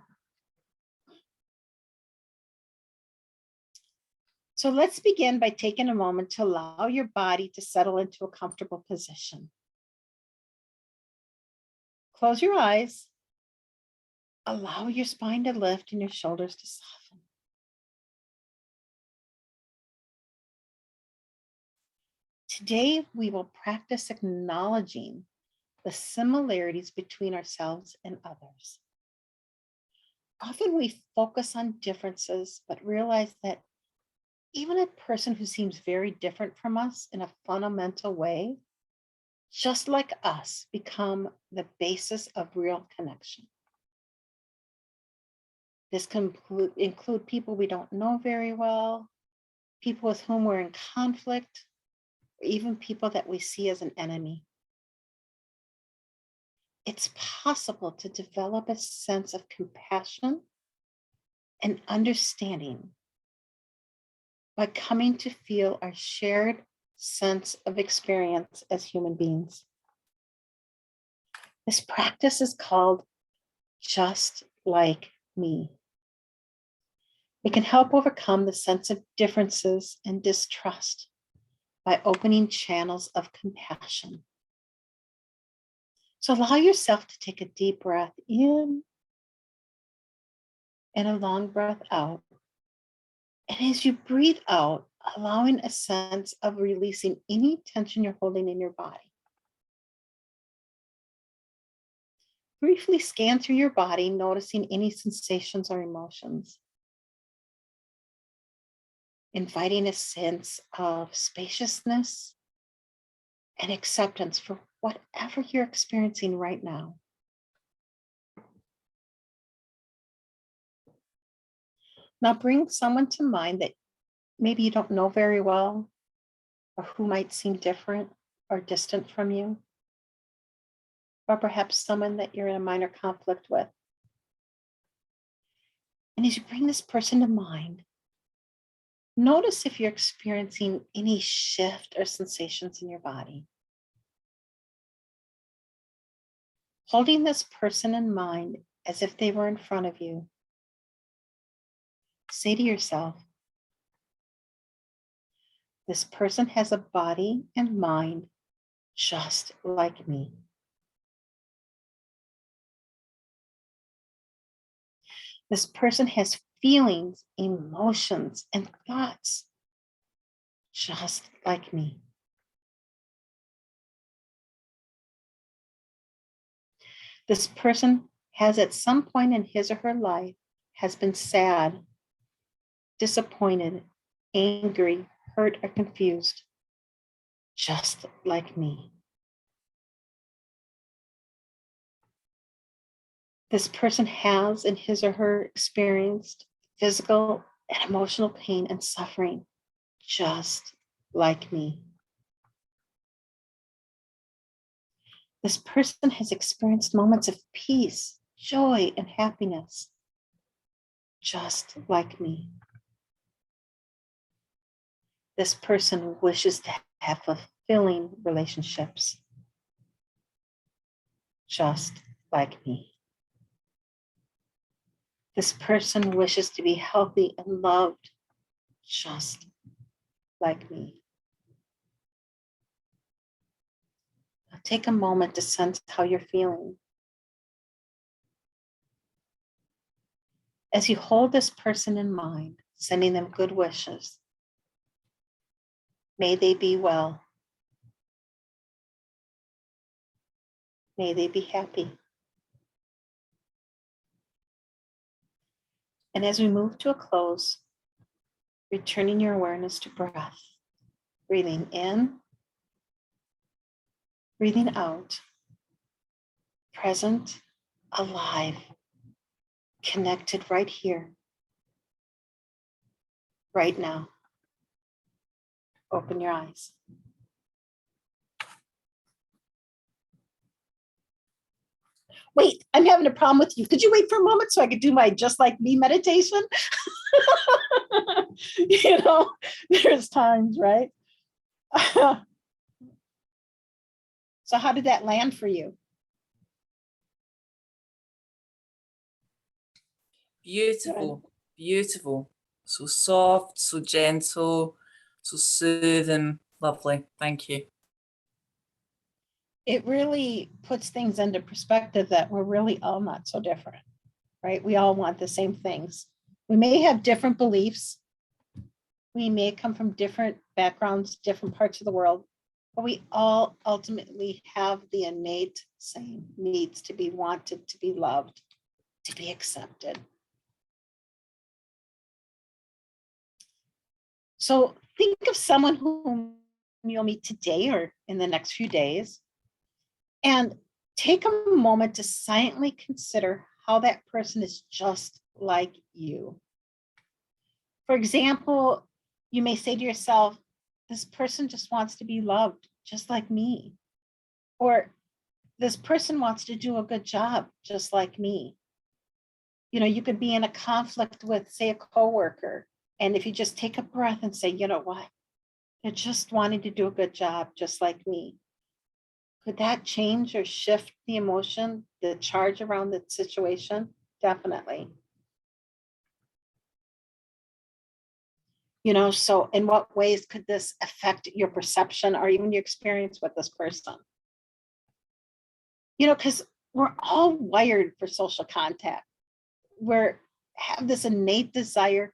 Speaker 3: So let's begin by taking a moment to allow your body to settle into a comfortable position. Close your eyes. Allow your spine to lift and your shoulders to soften. Today, we will practice acknowledging the similarities between ourselves and others. Often we focus on differences, but realize that even a person who seems very different from us in a fundamental way, just like us, become the basis of real connection. This can include people we don't know very well, people with whom we're in conflict, or even people that we see as an enemy. It's possible to develop a sense of compassion and understanding by coming to feel our shared sense of experience as human beings. This practice is called just like me. It can help overcome the sense of differences and distrust by opening channels of compassion. So allow yourself to take a deep breath in and a long breath out. And as you breathe out, allowing a sense of releasing any tension you're holding in your body. Briefly scan through your body, noticing any sensations or emotions. Inviting a sense of spaciousness and acceptance for whatever you're experiencing right now. Now bring someone to mind that maybe you don't know very well, or who might seem different or distant from you, or perhaps someone that you're in a minor conflict with. And as you bring this person to mind, notice if you're experiencing any shift or sensations in your body. Holding this person in mind as if they were in front of you, say to yourself, this person has a body and mind just like me. This person has feelings, emotions, and thoughts just like me. This person has at some point in his or her life has been sad, disappointed, angry, hurt, or confused, just like me. This person has in his or her experienced physical and emotional pain and suffering, just like me. This person has experienced moments of peace, joy, and happiness, just like me. This person wishes to have fulfilling relationships, just like me. This person wishes to be healthy and loved, just like me. Now take a moment to sense how you're feeling. As you hold this person in mind, sending them good wishes, may they be well. May they be happy. And as we move to a close, returning your awareness to breath, breathing in, breathing out, present, alive, connected right here, right now. Open your eyes. Wait, I'm having a problem with you. Could you wait for a moment so I could do my just like me meditation? You know, there's times, right? So how did that land for you?
Speaker 4: Beautiful, beautiful. so soft, so gentle, so soothing, lovely. Thank you.
Speaker 3: It really puts things into perspective that we're really all not so different, right? We all want the same things. We may have different beliefs. We may come from different backgrounds, different parts of the world, but we all ultimately have the innate same needs to be wanted, to be loved, to be accepted. So think of someone whom you'll meet today or in the next few days, and take a moment to silently consider how that person is just like you. For example, you may say to yourself, this person just wants to be loved, just like me. Or this person wants to do a good job, just like me. You know, you could be in a conflict with, say, a coworker, and if you just take a breath and say, you know what, they're just wanting to do a good job, just like me. Could that change or shift the emotion, the charge around the situation? Definitely. You know, so in what ways could this affect your perception or even your experience with this person? You know, because we're all wired for social contact. We have this innate desire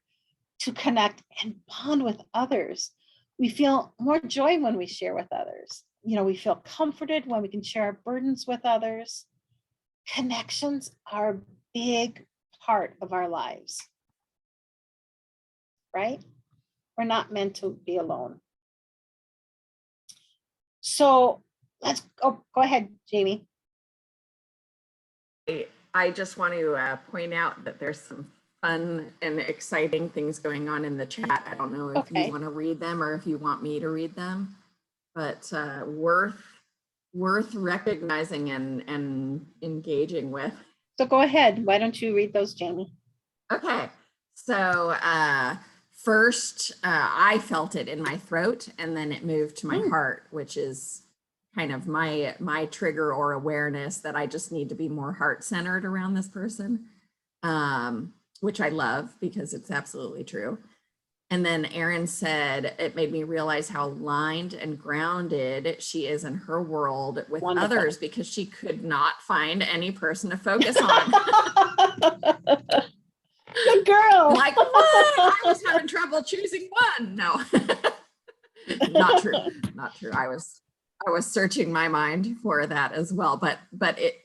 Speaker 3: to connect and bond with others. We feel more joy when we share with others. You know, we feel comforted when we can share our burdens with others. Connections are a big part of our lives, right? We're not meant to be alone. So let's go ahead, Jamie.
Speaker 1: I just want to point out that there's some fun and exciting things going on in the chat. I don't know if you want to read them or if you want me to read them, but worth recognizing and engaging with.
Speaker 3: So go ahead. Why don't you read those, Jamie?
Speaker 1: Okay. So first, I felt it in my throat, and then it moved to my heart, which is kind of my trigger or awareness that I just need to be more heart-centered around this person, which I love because it's absolutely true. And then Erin said, it made me realize how aligned and grounded she is in her world with others because she could not find any person to focus on.
Speaker 3: Good girl.
Speaker 1: Like, what? I was having trouble choosing one. No, not true. Not true. I was searching my mind for that as well, but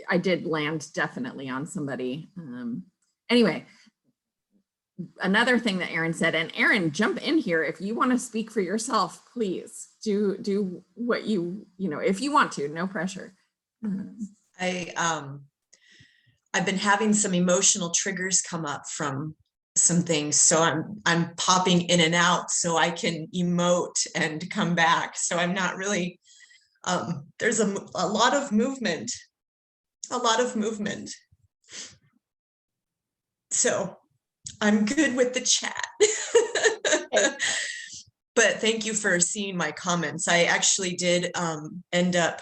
Speaker 1: I did land definitely on somebody. Anyway, another thing that Erin said, and Erin, jump in here if you want to speak for yourself. Please do what you know if you want to. No pressure.
Speaker 5: I've been having some emotional triggers come up from some things, so I'm popping in and out so I can emote and come back. So I'm not really. There's a lot of movement, So I'm good with the chat. But thank you for seeing my comments. I actually did end up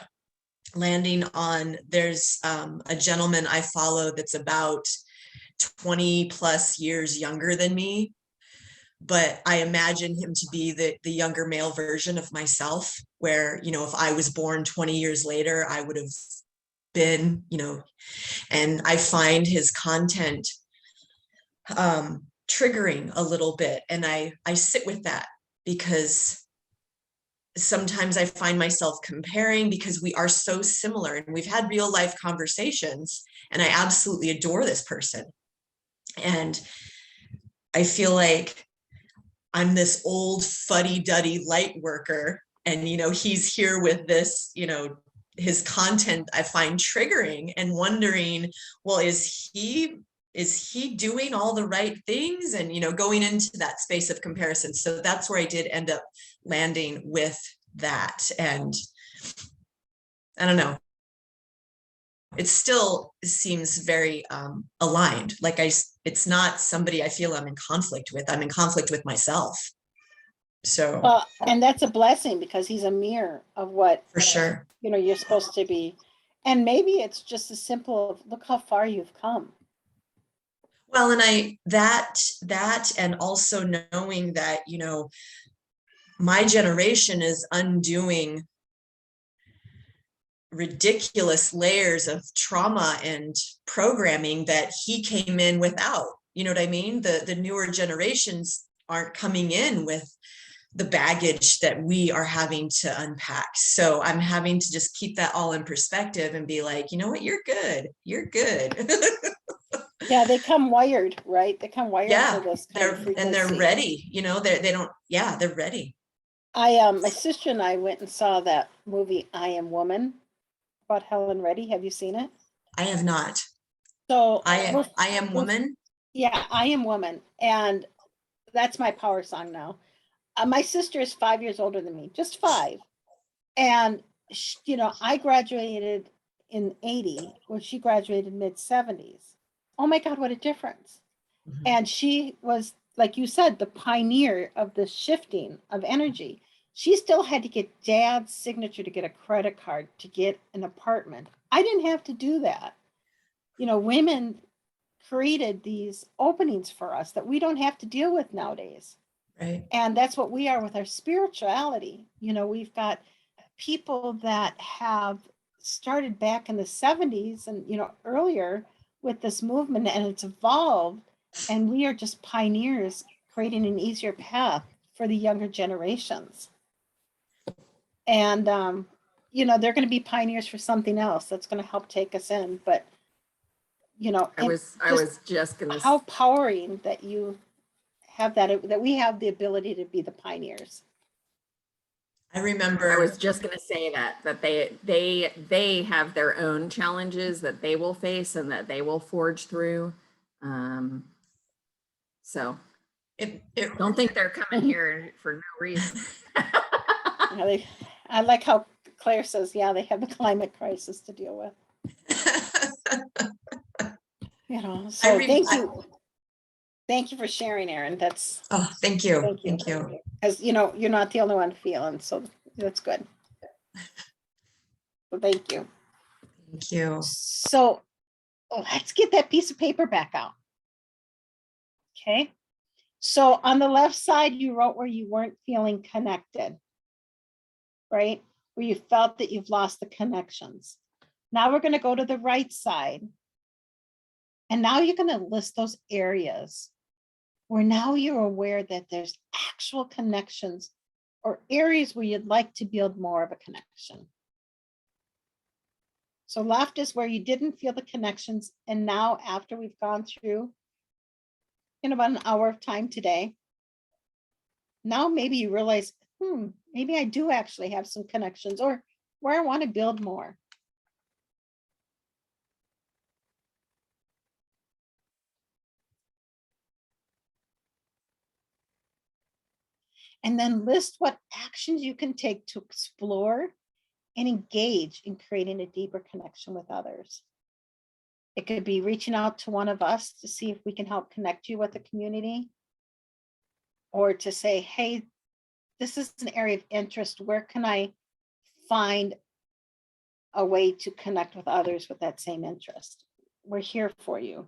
Speaker 5: landing on, there's a gentleman I follow that's about 20 plus years younger than me, but I imagine him to be the younger male version of myself, where, you know, if I was born 20 years later, I would have been, you know, and I find his content triggering a little bit. And I sit with that because sometimes I find myself comparing because we are so similar and we've had real life conversations, and I absolutely adore this person. And I feel like I'm this old fuddy-duddy light worker, and, you know, he's here with this, you know, his content I find triggering and wondering, well, is he doing all the right things? And, you know, going into that space of comparison. So that's where I did end up landing with that. And I don't know, it still seems very aligned. Like it's not somebody I feel I'm in conflict with. I'm in conflict with myself. So,
Speaker 3: and that's a blessing because he's a mirror of what,
Speaker 5: for sure,
Speaker 3: you know, you're supposed to be. And maybe it's just as simple of, look how far you've come.
Speaker 5: Well, and that and also knowing that, my generation is undoing ridiculous layers of trauma and programming that he came in without. You know what I mean? The newer generations aren't coming in with the baggage that we are having to unpack. So I'm having to just keep that all in perspective and be like, you know what, you're good. You're good.
Speaker 3: Yeah, they come wired, right? They come wired
Speaker 5: Yeah,
Speaker 3: for this kind of
Speaker 5: they're
Speaker 3: frequency.
Speaker 5: ready. They don't. Yeah, they're ready.
Speaker 3: My sister and I went and saw that movie I Am Woman about Helen Reddy. Have you seen it?
Speaker 5: I have not.
Speaker 3: So
Speaker 5: I am woman.
Speaker 3: Yeah, I Am Woman, and that's my power song now. My sister is 5 years older than me, just 5, and I graduated in '80 when she graduated mid '70s. Oh my God, what a difference!
Speaker 5: Mhm.
Speaker 3: And she was, like you said, the pioneer of the shifting of energy. She still had to get dad's signature to get a credit card to get an apartment. I didn't have to do that. Women created these openings for us that we don't have to deal with nowadays.
Speaker 5: Right.
Speaker 3: And that's what we are with our spirituality. We've got people that have started back in the 70s and, earlier with this movement, and it's evolved. And we are just pioneers creating an easier path for the younger generations. And, they're going to be pioneers for something else that's going to help take us in. But,
Speaker 1: I was just gonna
Speaker 3: how powering that you have that we have the ability to be the pioneers.
Speaker 5: I remember.
Speaker 1: I was just gonna say that they have their own challenges that they will face and that they will forge through. So
Speaker 5: It,
Speaker 1: don't think they're coming here for no reason.
Speaker 3: I like how Claire says, yeah, they have the climate crisis to deal with. So thank you for sharing, Erin. That's
Speaker 5: Oh, thank you.
Speaker 3: Thank you. Because you're not the only one feeling, so that's good. So thank you.
Speaker 5: Thank you.
Speaker 3: So let's get that piece of paper back out. Okay. So on the left side, you wrote where you weren't feeling connected, right? Where you felt that you've lost the connections. Now we're going to go to the right side. And now you're going to list those areas where now you're aware that there's actual connections or areas where you'd like to build more of a connection. So left is where you didn't feel the connections. And now after we've gone through in about an hour of time today, now maybe you realize, maybe I do actually have some connections or where I want to build more. And then list what actions you can take to explore and engage in creating a deeper connection with others. It could be reaching out to one of us to see if we can help connect you with the community, or to say, hey, this is an area of interest. Where can I find a way to connect with others with that same interest? We're here for you.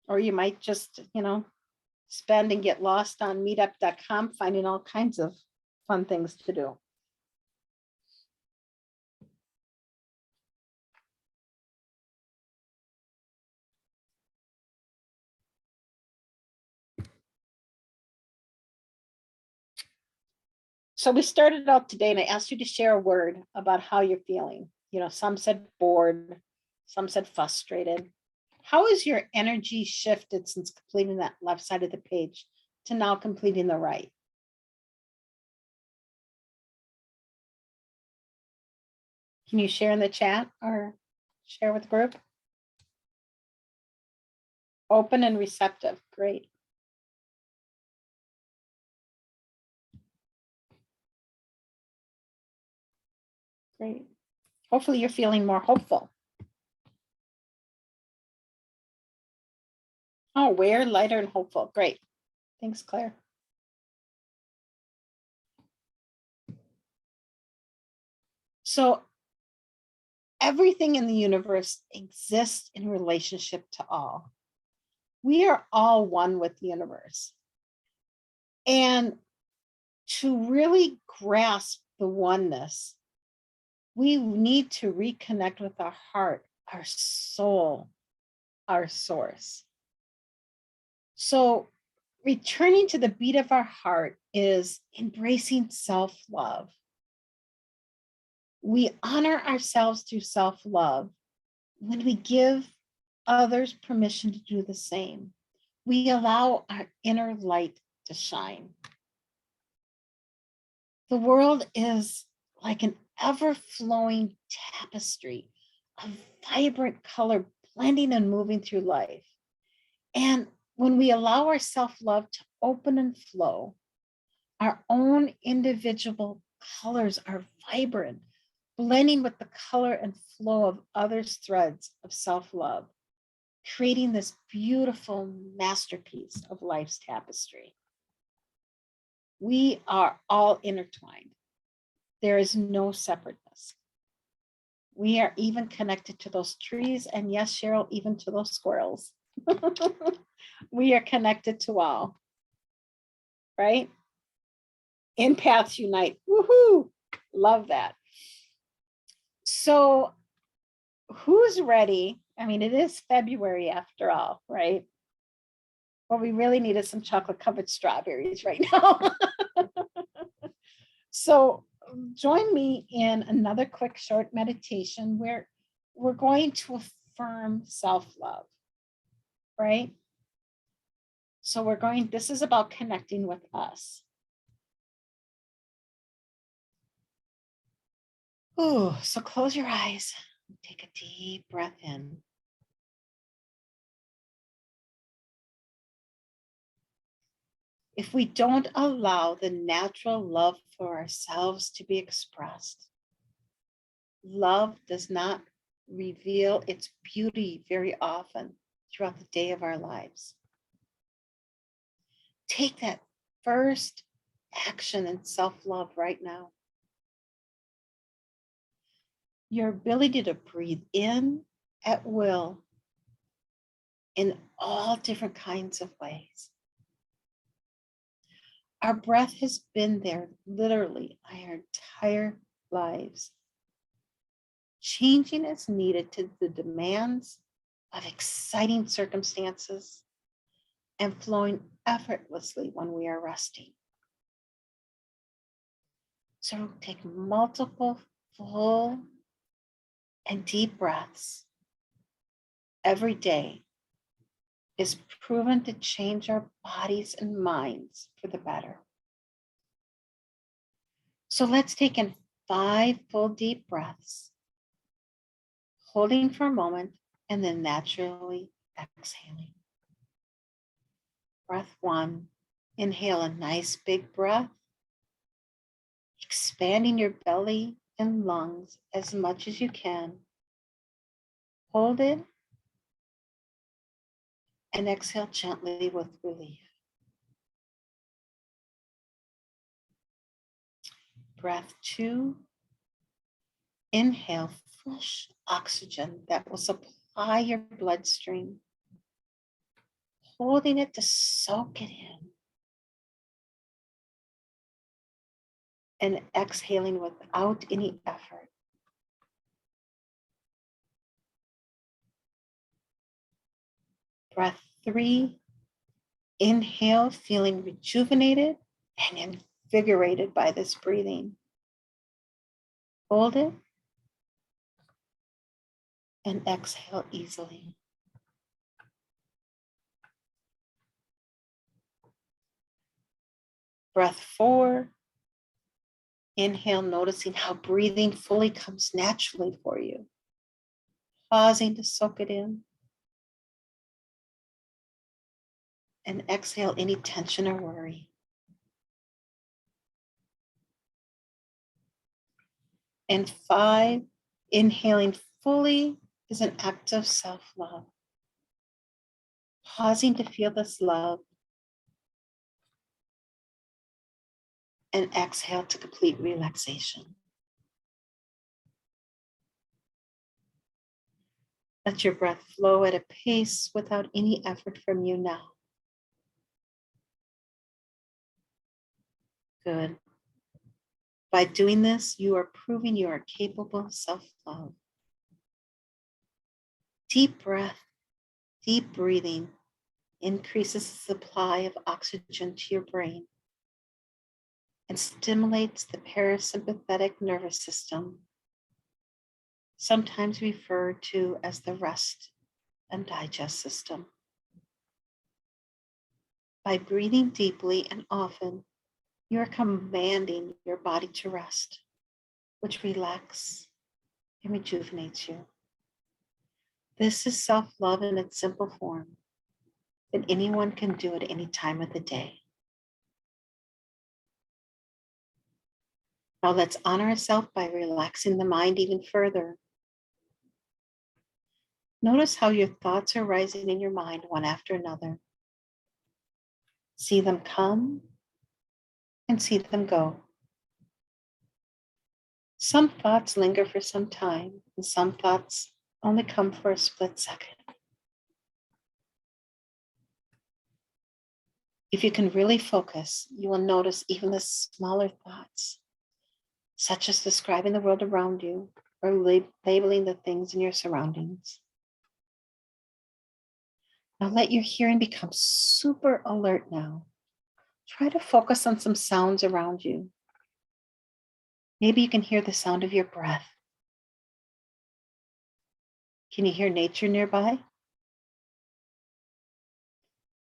Speaker 3: Or you might just, spend and get lost on meetup.com, finding all kinds of fun things to do. So we started out today and I asked you to share a word about how you're feeling. Some said bored, some said frustrated. How has your energy shifted since completing that left side of the page to now completing the right? Can you share in the chat or share with the group? Open and receptive. Great. Great. Hopefully you're feeling more hopeful. Oh, aware, lighter, and hopeful. Great. Thanks, Claire. So everything in the universe exists in relationship to all. We are all one with the universe. And to really grasp the oneness, we need to reconnect with our heart, our soul, our source. So returning to the beat of our heart is embracing self-love. We honor ourselves through self-love when we give others permission to do the same. We allow our inner light to shine. The world is like an ever-flowing tapestry of vibrant color blending and moving through life. And when we allow our self-love to open and flow, our own individual colors are vibrant, blending with the color and flow of others' threads of self-love, creating this beautiful masterpiece of life's tapestry. We are all intertwined. There is no separateness. We are even connected to those trees, and yes, Cheryl, even to those squirrels. We are connected to all, right? Empaths unite. Woohoo! Love that. So who's ready? I mean, it is February after all, right? What we really need is some chocolate covered strawberries right now. So join me in another quick short meditation where we're going to affirm self-love, right? So this is about connecting with us. Oh, so close your eyes. Take a deep breath in. If we don't allow the natural love for ourselves to be expressed, love does not reveal its beauty very often throughout the day of our lives. Take that first action in self-love right now. Your ability to breathe in at will in all different kinds of ways. Our breath has been there literally our entire lives, changing as needed to the demands of exciting circumstances and flowing effortlessly when we are resting. So take multiple full and deep breaths every day is proven to change our bodies and minds for the better. So let's take in 5 full deep breaths, holding for a moment and then naturally exhaling. Breath 1, inhale a nice big breath, expanding your belly and lungs as much as you can. Hold it and exhale gently with relief. Breath 2, inhale fresh oxygen that will supply your bloodstream, holding it to soak it in, and exhaling without any effort. Breath 3, inhale, feeling rejuvenated and invigorated by this breathing. Hold it and exhale easily. Breath 4, inhale, noticing how breathing fully comes naturally for you, pausing to soak it in. And exhale any tension or worry. And 5, inhaling fully is an act of self-love. Pausing to feel this love. And exhale to complete relaxation. Let your breath flow at a pace without any effort from you now. Good. By doing this, you are proving you are capable of self-love. Deep breath, deep breathing increases the supply of oxygen to your brain and stimulates the parasympathetic nervous system, sometimes referred to as the rest and digest system. By breathing deeply and often, you are commanding your body to rest, which relaxes and rejuvenates you. This is self-love in its simple form that anyone can do at any time of the day. Now let's honor ourselves by relaxing the mind even further. Notice how your thoughts are rising in your mind one after another. See them come and see them go. Some thoughts linger for some time, and some thoughts only come for a split second. If you can really focus, you will notice even the smaller thoughts, such as describing the world around you or labeling the things in your surroundings. Now let your hearing become super alert now. Try to focus on some sounds around you. Maybe you can hear the sound of your breath. Can you hear nature nearby?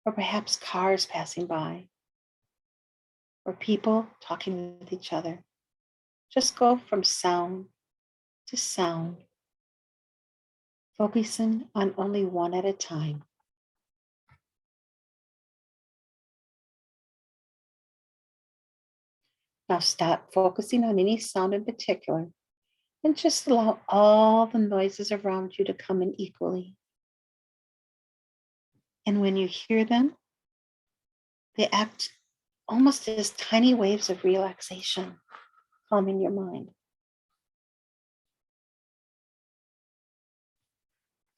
Speaker 3: Or perhaps cars passing by, or people talking with each other. Just go from sound to sound, focusing on only one at a time. Now stop focusing on any sound in particular and just allow all the noises around you to come in equally. And when you hear them, they act almost as tiny waves of relaxation, calming your mind.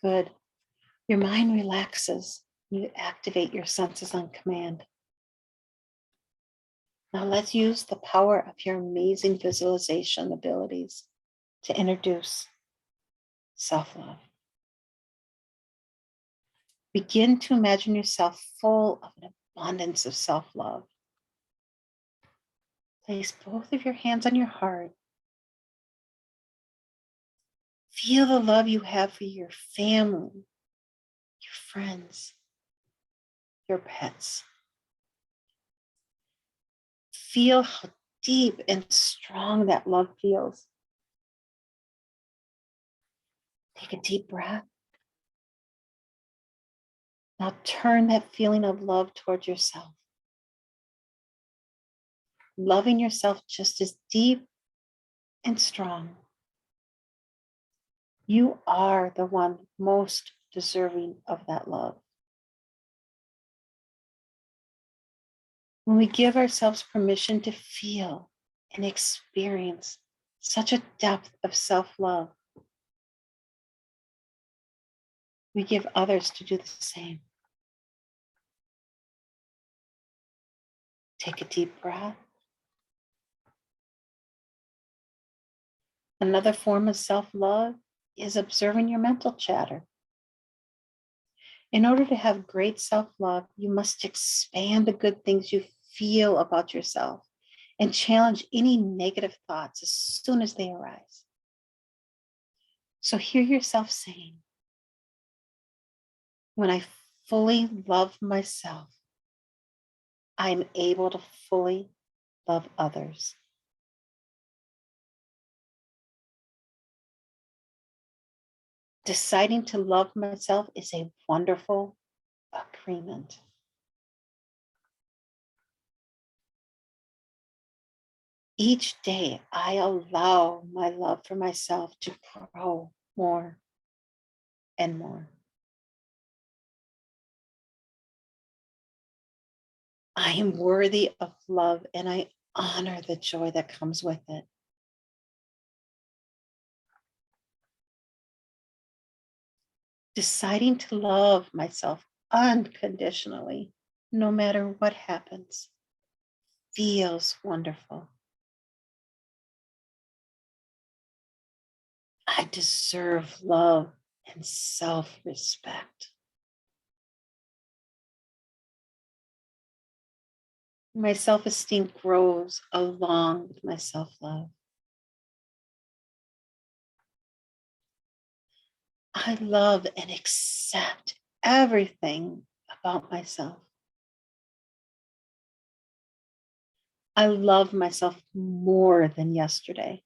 Speaker 3: Good. Your mind relaxes. You activate your senses on command. Now let's use the power of your amazing visualization abilities to introduce self-love. Begin to imagine yourself full of an abundance of self-love. Place both of your hands on your heart. Feel the love you have for your family, your friends, your pets. Feel how deep and strong that love feels. Take a deep breath. Now turn that feeling of love towards yourself. Loving yourself just as deep and strong. You are the one most deserving of that love. When we give ourselves permission to feel and experience such a depth of self-love, we give others to do the same. Take a deep breath. Another form of self-love is observing your mental chatter. In order to have great self-love, you must expand the good things you feel about yourself and challenge any negative thoughts as soon as they arise. So hear yourself saying, when I fully love myself, I'm able to fully love others. Deciding to love myself is a wonderful agreement. Each day, I allow my love for myself to grow more and more. I am worthy of love and I honor the joy that comes with it. Deciding to love myself unconditionally, no matter what happens, feels wonderful. I deserve love and self-respect. My self-esteem grows along with my self-love. I love and accept everything about myself. I love myself more than yesterday.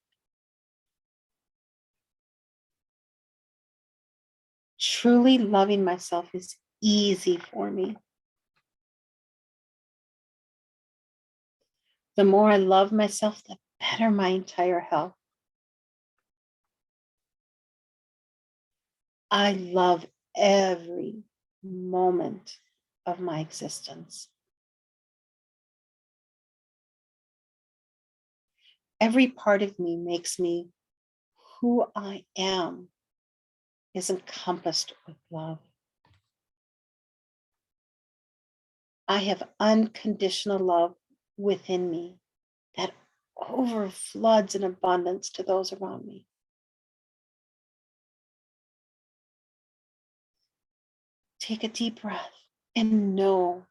Speaker 3: Truly loving myself is easy for me. The more I love myself, the better my entire health. I love every moment of my existence. Every part of me makes me who I am is encompassed with love. I have unconditional love within me that overfloods in abundance to those around me. Take a deep breath and know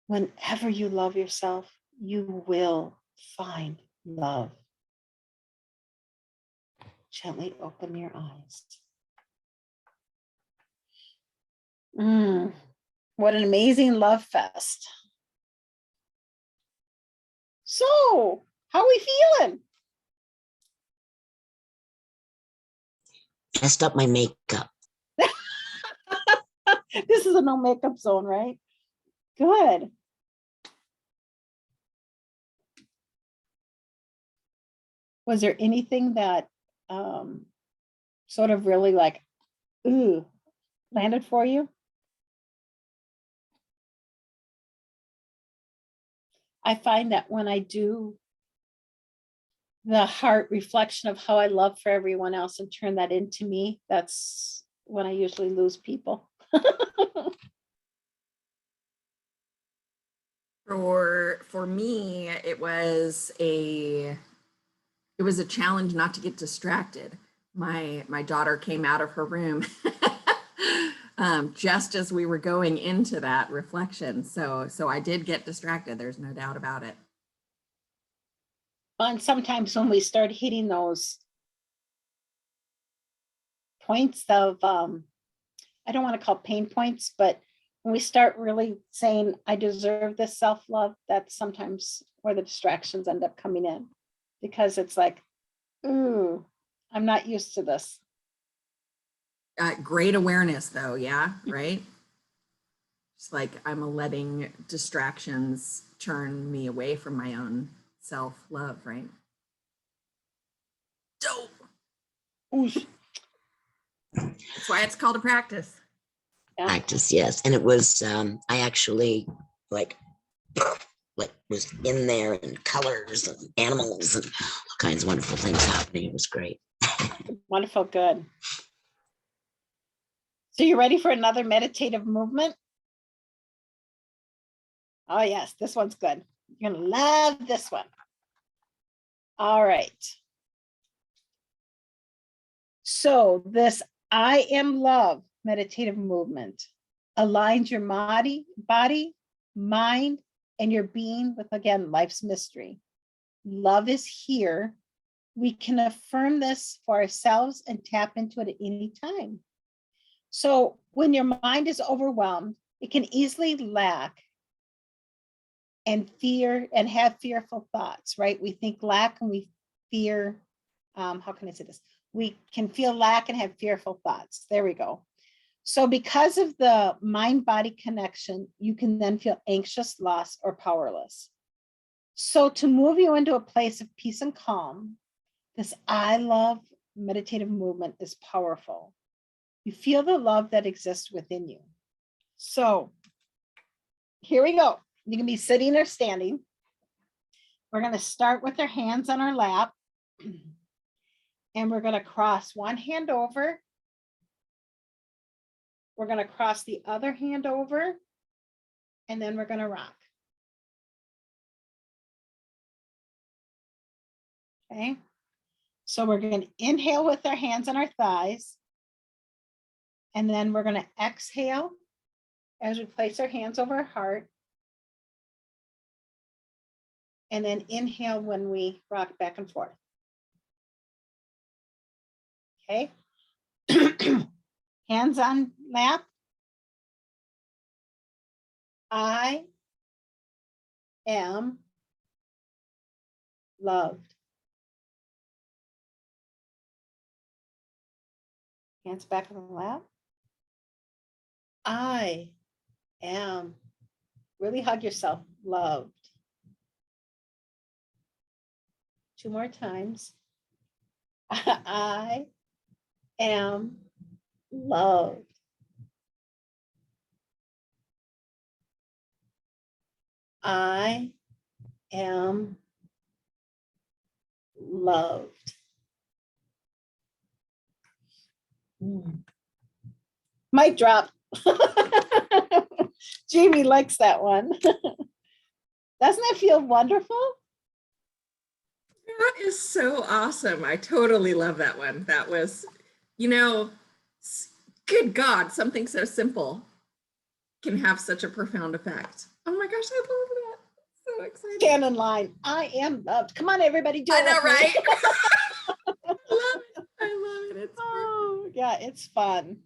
Speaker 3: whenever you love yourself, you will find love. Gently open your eyes. What an amazing love fest. So, how are we feeling?
Speaker 6: Messed up my makeup.
Speaker 3: This is a no makeup zone, right? Good. Was there anything that sort of really like, ooh, landed for you? I find that when I do the heart reflection of how I love for everyone else and turn that into me, that's when I usually lose people.
Speaker 1: For me, it was a challenge not to get distracted. My daughter came out of her room just as we were going into that reflection. So I did get distracted. There's no doubt about it.
Speaker 3: And sometimes when we start hitting those points of, I don't want to call pain points, but when we start really saying, I deserve this self-love, that's sometimes where the distractions end up coming in, because it's like, ooh, I'm not used to this.
Speaker 1: Great awareness though. Yeah. Right. It's like I'm letting distractions turn me away from my own self-love. Right. Dope.
Speaker 3: Oosh.
Speaker 1: That's why it's called a practice.
Speaker 3: Yeah.
Speaker 6: Practice, yes. And it was, I actually like was in there and colors and animals and all kinds of wonderful things happening. It was great.
Speaker 3: Wonderful, good. So you ready for another meditative movement? Oh yes, this one's good. You're gonna love this one. All right. So this I am love meditative movement aligns your body, mind, and your being with, again, life's mystery. Love is here. We can affirm this for ourselves and tap into it at any time. So when your mind is overwhelmed, it can easily lack and fear and have fearful thoughts, right? We think lack and we fear, how can I say this? We can feel lack and have fearful thoughts. There we go. So because of the mind-body connection, you can then feel anxious, lost, or powerless. So to move you into a place of peace and calm, this I love meditative movement is powerful. You feel the love that exists within you. So here we go. You can be sitting or standing. We're going to start with our hands on our lap. And we're going to cross one hand over We're going to cross the other hand over, and then we're going to rock. Okay. So we're going to inhale with our hands on our thighs. And then we're going to exhale as we place our hands over our heart. And then inhale when we rock back and forth. Okay. Hands on lap. I am loved. Hands back on the lap. I am, really hug yourself, loved. 2 more times. I am loved. I am loved. Mic drop. Jamie likes that one. Doesn't it feel wonderful?
Speaker 1: That is so awesome. I totally love that one. That was, good God, something so simple can have such a profound effect. Oh my gosh, I love that. So excited.
Speaker 3: Stand in line. I am loved. Come on, everybody, do it.
Speaker 1: I know,
Speaker 3: with me.
Speaker 1: right? I love it. I love it. It's
Speaker 3: Oh, yeah, it's fun.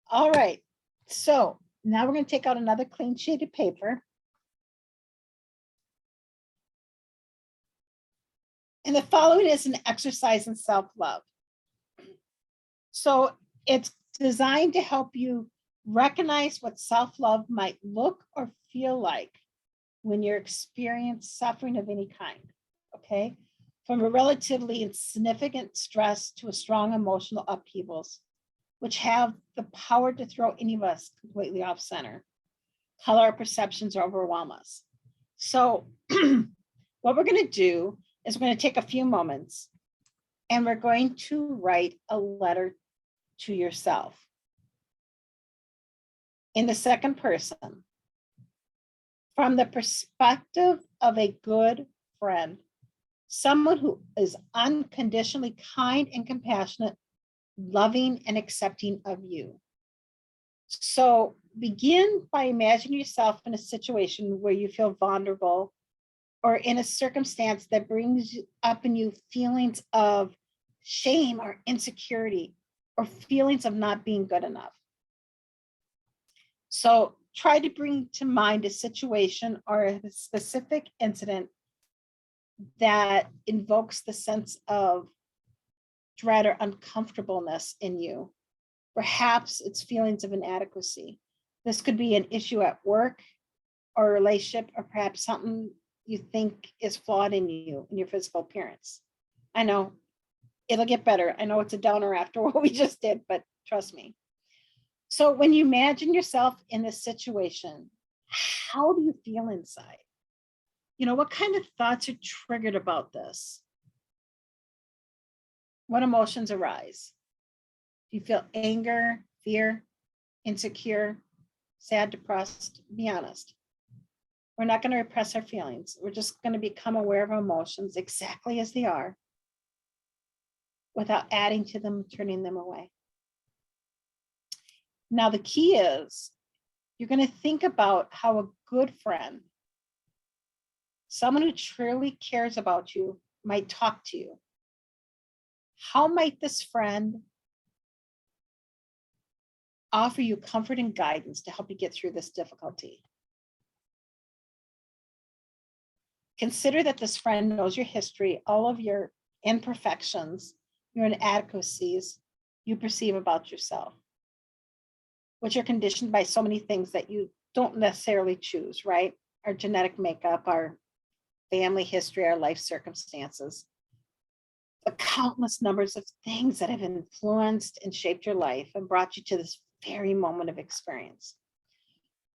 Speaker 3: All right. So now we're going to take out another clean sheet of paper. And the following is an exercise in self-love. So it's designed to help you recognize what self-love might look or feel like when you're experiencing suffering of any kind, okay? From a relatively insignificant stress to a strong emotional upheavals, which have the power to throw any of us completely off center, color our perceptions, or overwhelm us. So what we're going to do is we're going to take a few moments and we're going to write a letter to yourself in the second person from the perspective of a good friend, someone who is unconditionally kind and compassionate, loving and accepting of you. So begin by imagining yourself in a situation where you feel vulnerable or in a circumstance that brings up in you feelings of shame or insecurity or feelings of not being good enough. So try to bring to mind a situation or a specific incident that invokes the sense of dread or uncomfortableness in you. Perhaps it's feelings of inadequacy. This could be an issue at work or a relationship, or perhaps something you think is flawed in you, in your physical appearance. I know it'll get better. I know it's a downer after what we just did, but trust me. So when you imagine yourself in this situation, how do you feel inside? What kind of thoughts are triggered about this? What emotions arise? Do you feel anger, fear, insecure, sad, depressed? Be honest. We're not going to repress our feelings. We're just going to become aware of our emotions exactly as they are without adding to them, turning them away. Now, the key is you're going to think about how a good friend, someone who truly cares about you, might talk to you. How might this friend offer you comfort and guidance to help you get through this difficulty? Consider that this friend knows your history, all of your imperfections, your inadequacies you perceive about yourself, which are conditioned by so many things that you don't necessarily choose, right? Our genetic makeup, our family history, our life circumstances, the countless numbers of things that have influenced and shaped your life and brought you to this very moment of experience.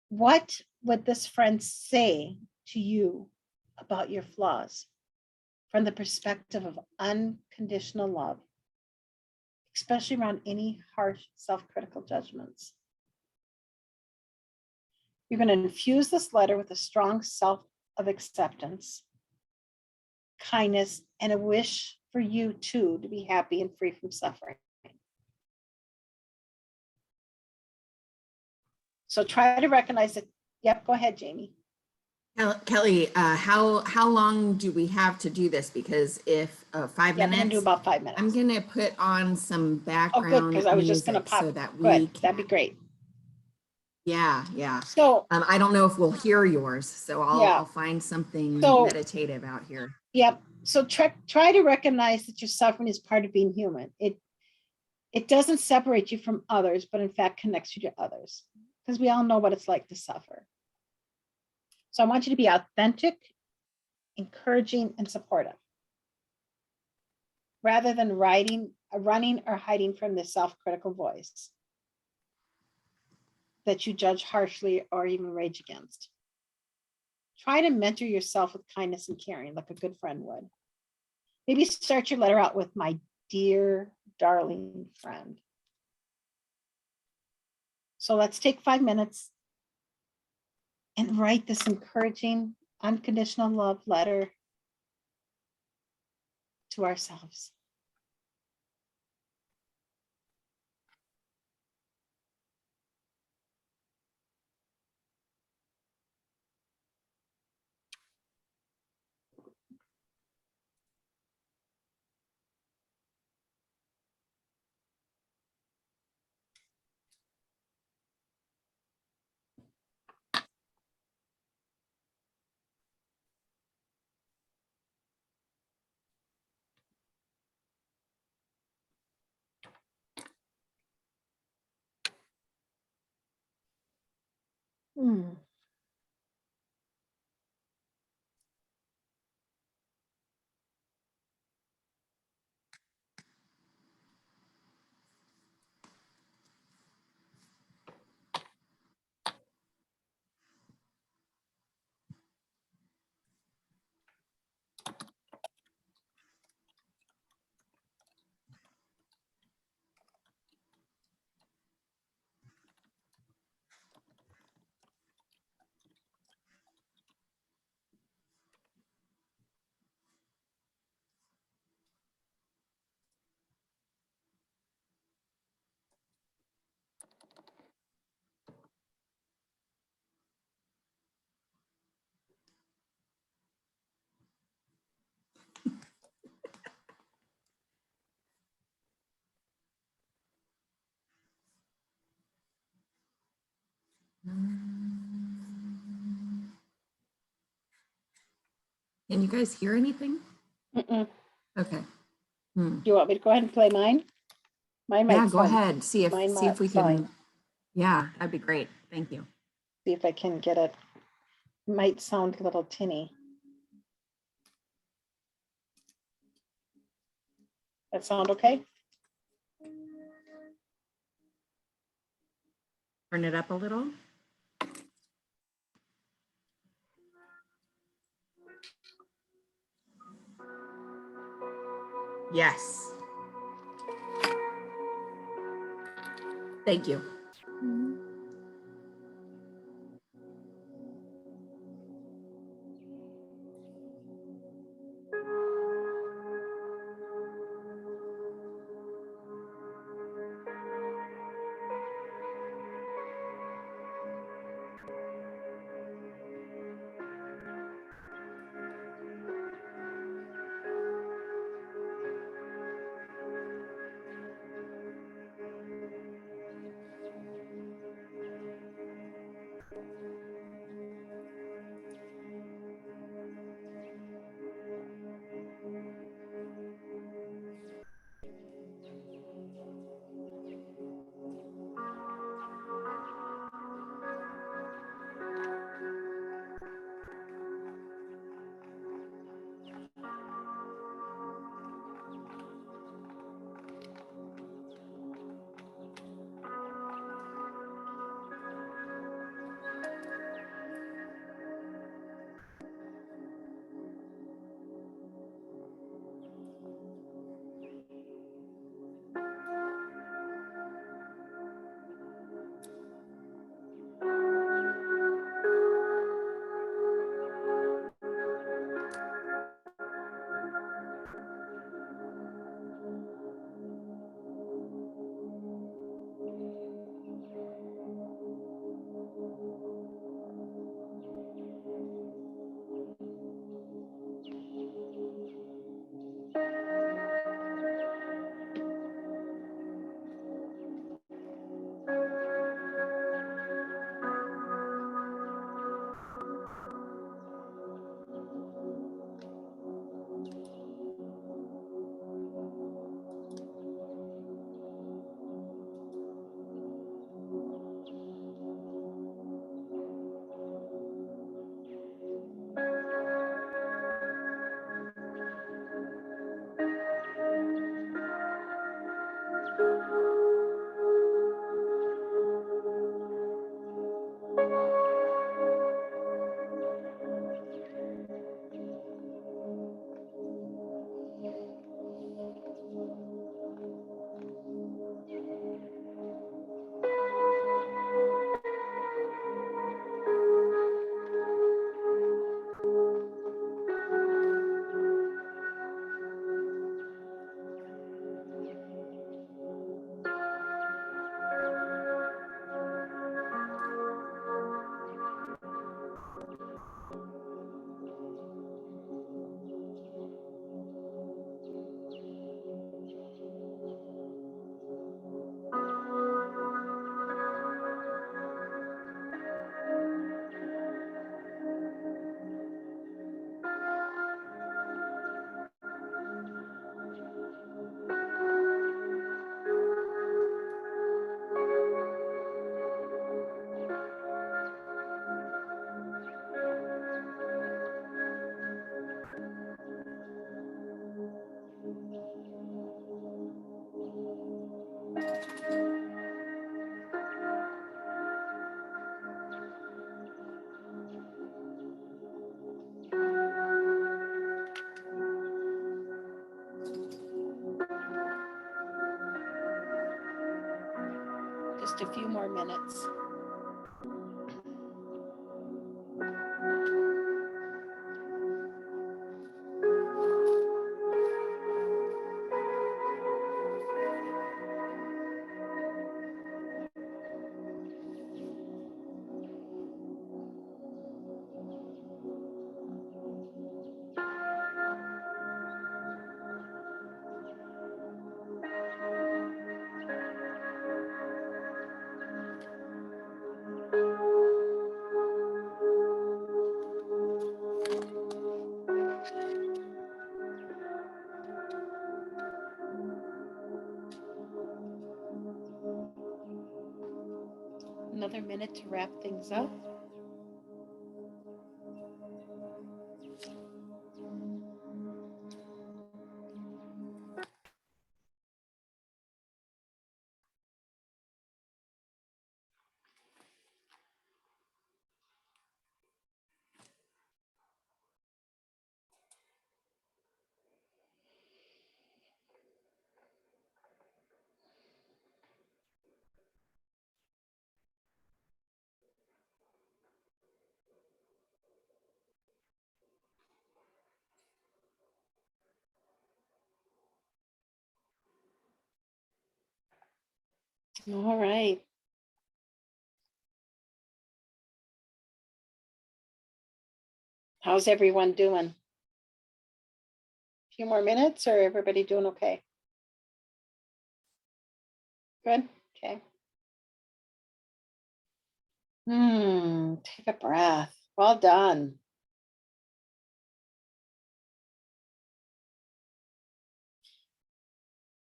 Speaker 3: What would this friend say to you about your flaws from the perspective of unconditional love? especially around any harsh self-critical judgments. You're going to infuse this letter with a strong self of acceptance, kindness, and a wish for you too to be happy and free from suffering. So try to recognize it. Yep, go ahead, Jamie.
Speaker 1: Kelly, how long do we have to do this? Because if 5
Speaker 3: Yeah, I'm gonna
Speaker 1: minutes,
Speaker 3: do about 5 minutes.
Speaker 1: I'm gonna put on some
Speaker 3: Oh,
Speaker 1: background
Speaker 3: good, because I was just gonna
Speaker 1: music
Speaker 3: pop.
Speaker 1: so that we
Speaker 3: Good,
Speaker 1: can.
Speaker 3: that'd be great.
Speaker 1: Yeah.
Speaker 3: So,
Speaker 1: I don't know if we'll hear yours, so
Speaker 3: Yeah.
Speaker 1: I'll find something
Speaker 3: So-
Speaker 1: meditative out here.
Speaker 3: yep. So try to recognize that your suffering is part of being human. It doesn't separate you from others, but in fact connects you to others, because we all know what it's like to suffer. So I want you to be authentic, encouraging, and supportive, rather than running or hiding from the self-critical voice that you judge harshly or even rage against. Try to mentor yourself with kindness and caring, like a good friend would. Maybe start your letter out with "my dear, darling friend." So let's take 5 minutes and write this encouraging, unconditional love letter to ourselves. Hmm.
Speaker 1: Can you guys hear anything?
Speaker 3: Mm-mm.
Speaker 1: Okay.
Speaker 3: Do you want me to go ahead and play mine? Mine
Speaker 1: Yeah,
Speaker 3: might
Speaker 1: go
Speaker 3: sound-
Speaker 1: ahead. See if
Speaker 3: mine
Speaker 1: we
Speaker 3: might
Speaker 1: can.
Speaker 3: fine.
Speaker 1: Yeah, that'd be great. Thank you.
Speaker 3: See if I can get it. Might sound a little tinny. That sound okay?
Speaker 1: Turn it up a little. Yes. Thank you.
Speaker 3: just a few more minutes. Another minute to wrap things up. All right. How's everyone doing? A few more minutes, or everybody doing okay? Good. Okay. Take a breath. Well done.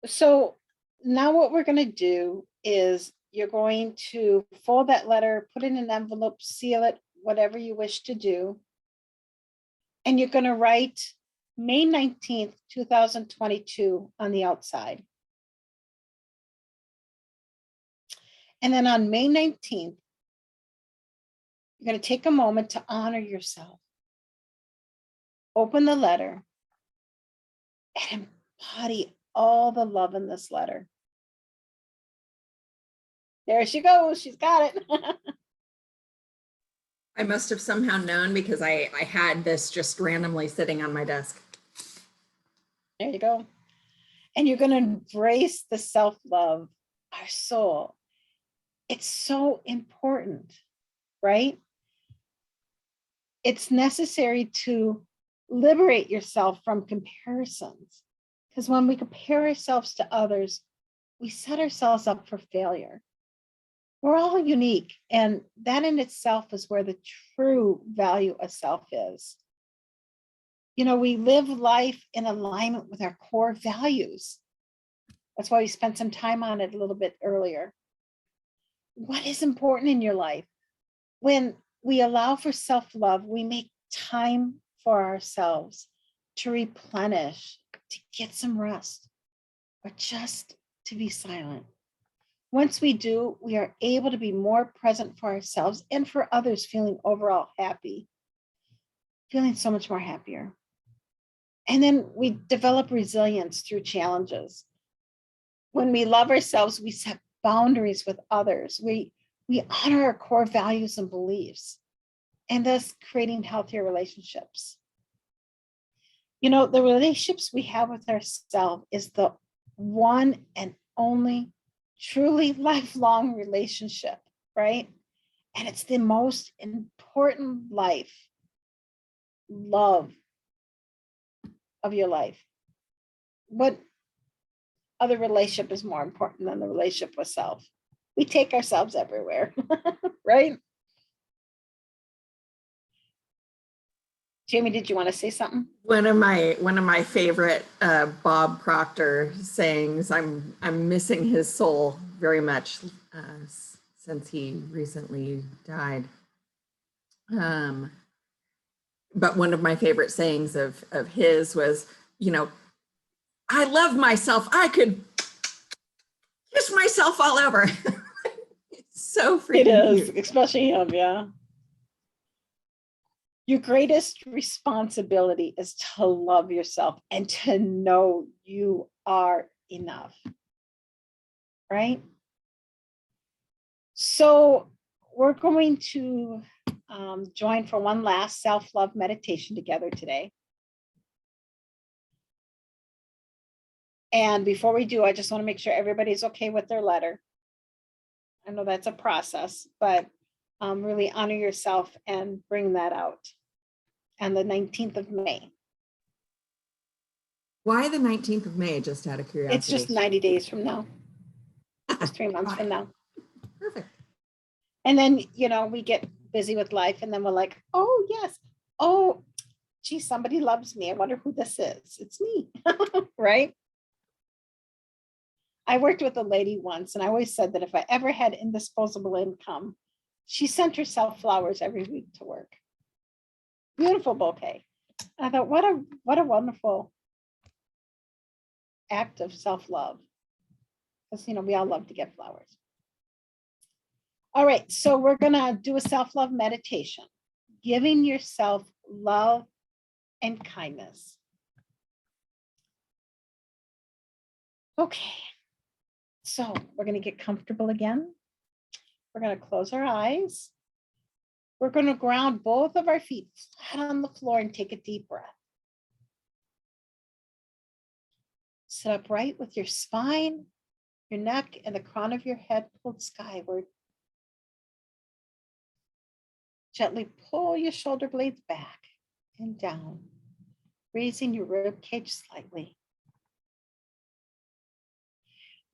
Speaker 3: So now what we're going to do is you're going to fold that letter, put it in an envelope, seal it, whatever you wish to do. And you're going to write May 19th, 2022 on the outside. And then on May 19th, you're going to take a moment to honor yourself. Open the letter and embody all the love in this letter. There she goes. She's got it.
Speaker 1: I must have somehow known because I had this just randomly sitting on my desk.
Speaker 3: There you go. And you're going to embrace the self-love, our soul. It's so important, right? It's necessary to liberate yourself from comparisons. Because when we compare ourselves to others, we set ourselves up for failure. We're all unique, and that in itself is where the true value of self is. You know, we live life in alignment with our core values. That's why we spent some time on it a little bit earlier. What is important in your life? When we allow for self-love, we make time for ourselves to replenish, to get some rest, or just to be silent. Once we do, we are able to be more present for ourselves and for others, feeling overall happy, feeling so much more happier. And then we develop resilience through challenges. When we love ourselves, we set boundaries with others. We honor our core values and beliefs, and thus creating healthier relationships. You know, the relationships we have with ourselves is the one and only truly lifelong relationship, right? And it's the most important love of your life. What other relationship is more important than the relationship with self? We take ourselves everywhere, right? Jamie, did you want to say something?
Speaker 1: One of my favorite Bob Proctor sayings. I'm missing his soul very much since he recently died. But one of my favorite sayings of his was, you know, I love myself. I could kiss myself all over. It's so freaking
Speaker 3: It is,
Speaker 1: cute.
Speaker 3: especially him, yeah. Your greatest responsibility is to love yourself and to know you are enough, right? So we're going to join for one last self-love meditation together today. And before we do, I just want to make sure everybody's okay with their letter. I know that's a process, but really honor yourself and bring that out. And the 19th of May.
Speaker 1: Why the 19th of May, just out of curiosity?
Speaker 3: It's just 90 days from now. Just 3 months from now.
Speaker 1: Perfect.
Speaker 3: And then, we get busy with life and then we're like, oh, yes. Oh, gee, somebody loves me. I wonder who this is. It's me, right? I worked with a lady once and I always said that if I ever had indisposable income, she sent herself flowers every week to work. Beautiful bouquet. And I thought, what a wonderful act of self-love. Because, we all love to get flowers. All right, so we're going to do a self-love meditation, giving yourself love and kindness. Okay, so we're going to get comfortable again. We're going to close our eyes. We're going to ground both of our feet flat on the floor and take a deep breath. Sit upright with your spine, your neck, and the crown of your head pulled skyward. Gently pull your shoulder blades back and down, raising your rib cage slightly.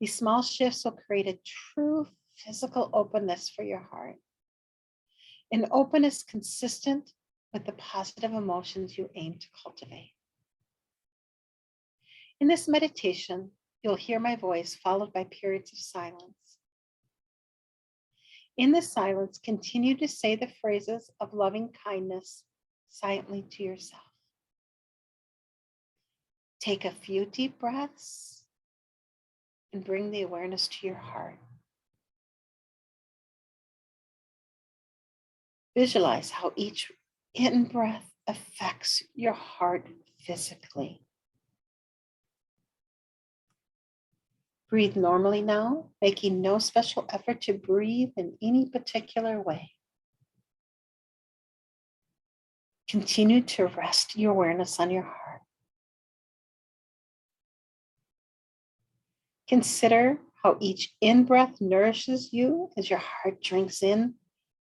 Speaker 3: These small shifts will create a true physical openness for your heart. An openness consistent with the positive emotions you aim to cultivate. In this meditation, you'll hear my voice followed by periods of silence. In this silence, continue to say the phrases of loving kindness silently to yourself. Take a few deep breaths and bring the awareness to your heart. Visualize how each in-breath affects your heart physically. Breathe normally now, making no special effort to breathe in any particular way. Continue to rest your awareness on your heart. Consider how each in-breath nourishes you as your heart drinks in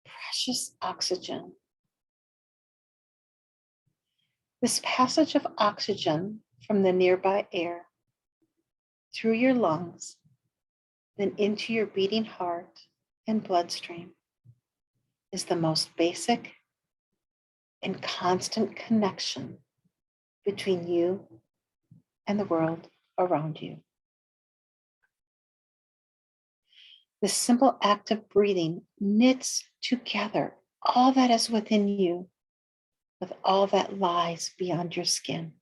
Speaker 3: precious oxygen. This passage of oxygen from the nearby air through your lungs, then into your beating heart and bloodstream is the most basic and constant connection between you and the world around you. This simple act of breathing knits together all that is within you with all that lies beyond your skin.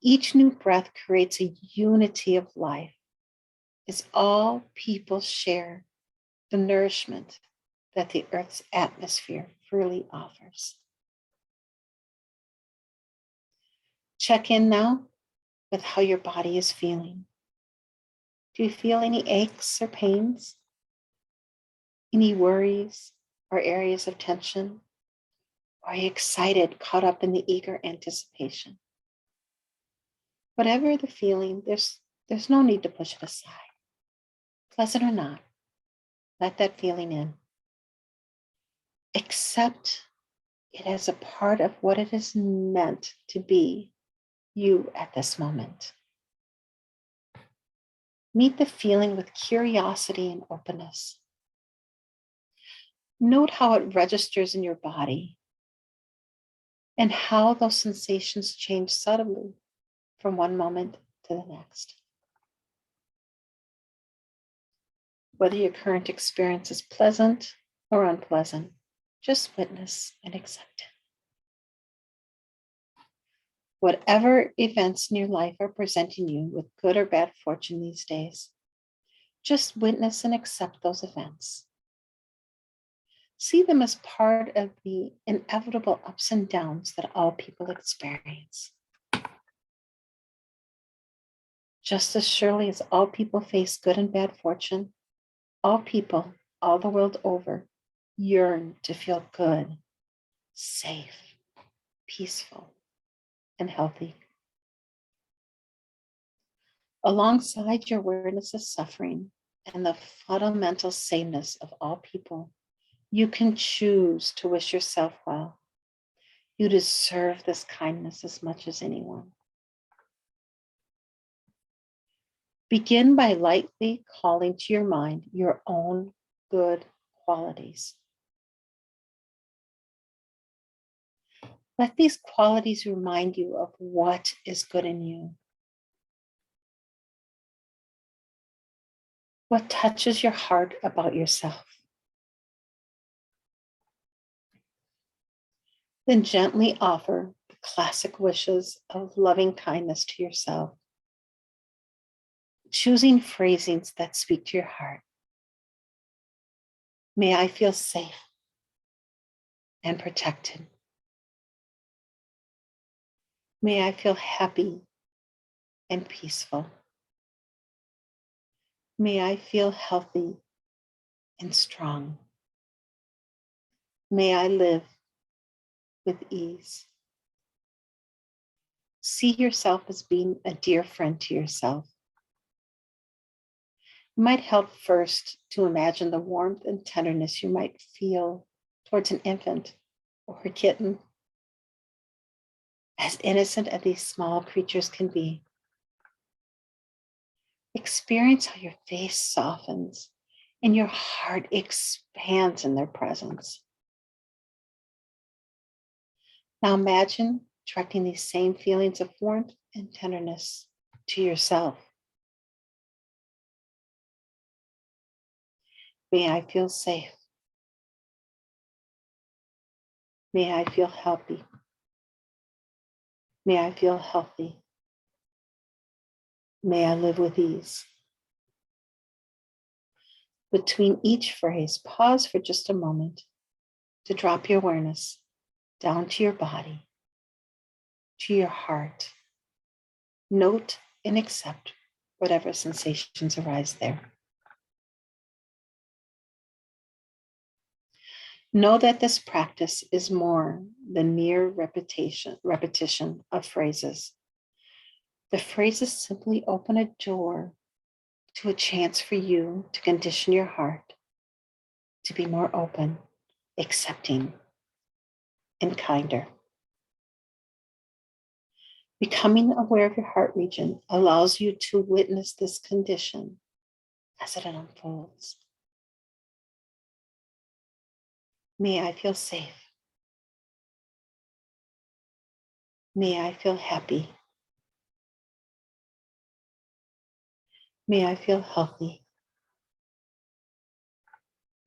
Speaker 3: Each new breath creates a unity of life as all people share the nourishment that the Earth's atmosphere freely offers. Check in now with how your body is feeling. Do you feel any aches or pains? Any worries or areas of tension? Or are you excited, caught up in the eager anticipation? Whatever the feeling, there's no need to push it aside. Pleasant or not, let that feeling in. Accept it as a part of what it is meant to be, you at this moment. Meet the feeling with curiosity and openness. Note how it registers in your body and how those sensations change subtly from one moment to the next. Whether your current experience is pleasant or unpleasant, just witness and accept it. Whatever events in your life are presenting you with good or bad fortune these days, just witness and accept those events. See them as part of the inevitable ups and downs that all people experience. Just as surely as all people face good and bad fortune, all people, all the world over, yearn to feel good, safe, peaceful, and healthy. Alongside your awareness of suffering and the fundamental sameness of all people, you can choose to wish yourself well. You deserve this kindness as much as anyone. Begin by lightly calling to your mind your own good qualities. Let these qualities remind you of what is good in you. What touches your heart about yourself? Then gently offer the classic wishes of loving kindness to yourself, choosing phrasings that speak to your heart. May I feel safe and protected. May I feel happy and peaceful. May I feel healthy and strong. May I live with ease. See yourself as being a dear friend to yourself. It might help first to imagine the warmth and tenderness you might feel towards an infant or a kitten, as innocent as these small creatures can be. Experience how your face softens and your heart expands in their presence. Now imagine directing these same feelings of warmth and tenderness to yourself. May I feel safe. May I feel healthy. May I feel healthy. May I live with ease. Between each phrase, pause for just a moment to drop your awareness down to your body, to your heart. Note and accept whatever sensations arise there. Know that this practice is more than mere repetition of phrases. The phrases simply open a door to a chance for you to condition your heart to be more open, accepting, and kinder. Becoming aware of your heart region allows you to witness this condition as it unfolds. May I feel safe. May I feel happy. May I feel healthy.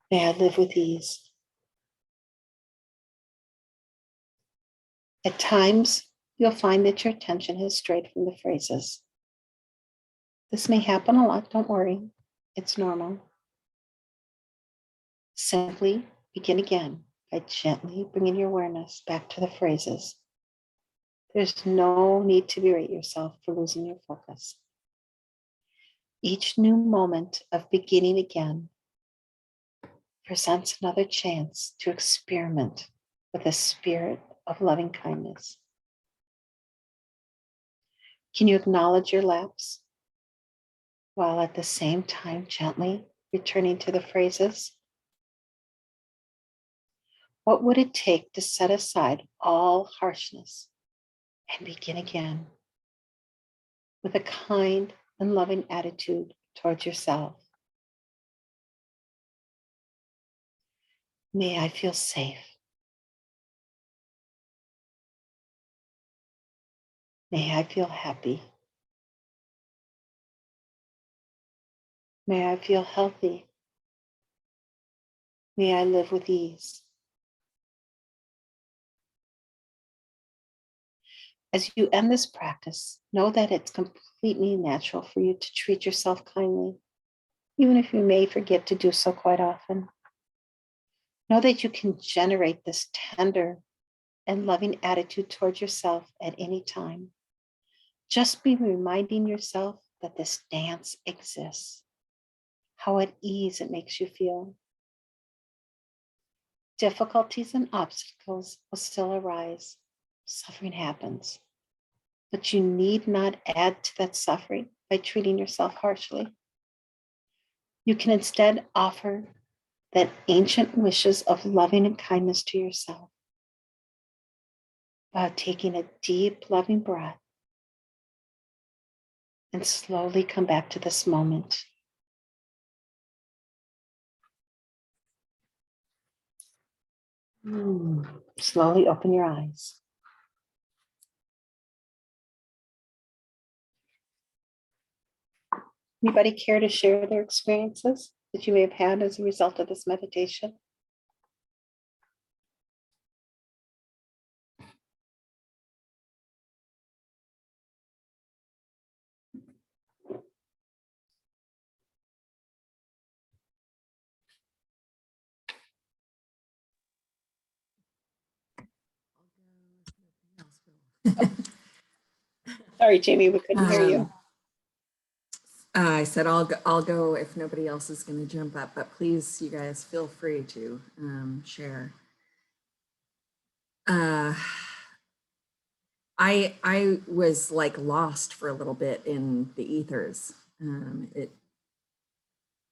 Speaker 3: May I live with ease. At times, you'll find that your attention has strayed from the phrases. This may happen a lot, don't worry, it's normal. Simply begin again by gently bringing your awareness back to the phrases. There's no need to berate yourself for losing your focus. Each new moment of beginning again presents another chance to experiment with a spirit of loving kindness. Can you acknowledge your lapse while at the same time gently returning to the phrases? What would it take to set aside all harshness and begin again with a kind and loving attitude towards yourself? May I feel safe. May I feel happy. May I feel healthy. May I live with ease. As you end this practice, know that it's completely natural for you to treat yourself kindly, even if you may forget to do so quite often. Know that you can generate this tender and loving attitude towards yourself at any time. Just be reminding yourself that this dance exists, how at ease it makes you feel. Difficulties and obstacles will still arise. Suffering happens, but you need not add to that suffering by treating yourself harshly. You can instead offer that ancient wishes of loving and kindness to yourself by taking a deep, loving breath and slowly come back to this moment. Slowly open your eyes. Anybody care to share their experiences that you may have had as a result of this meditation? Sorry, Jamie, we couldn't hear you.
Speaker 1: I said I'll go if nobody else is going to jump up, but please, you guys, feel free to share. I was like lost for a little bit in the ethers. It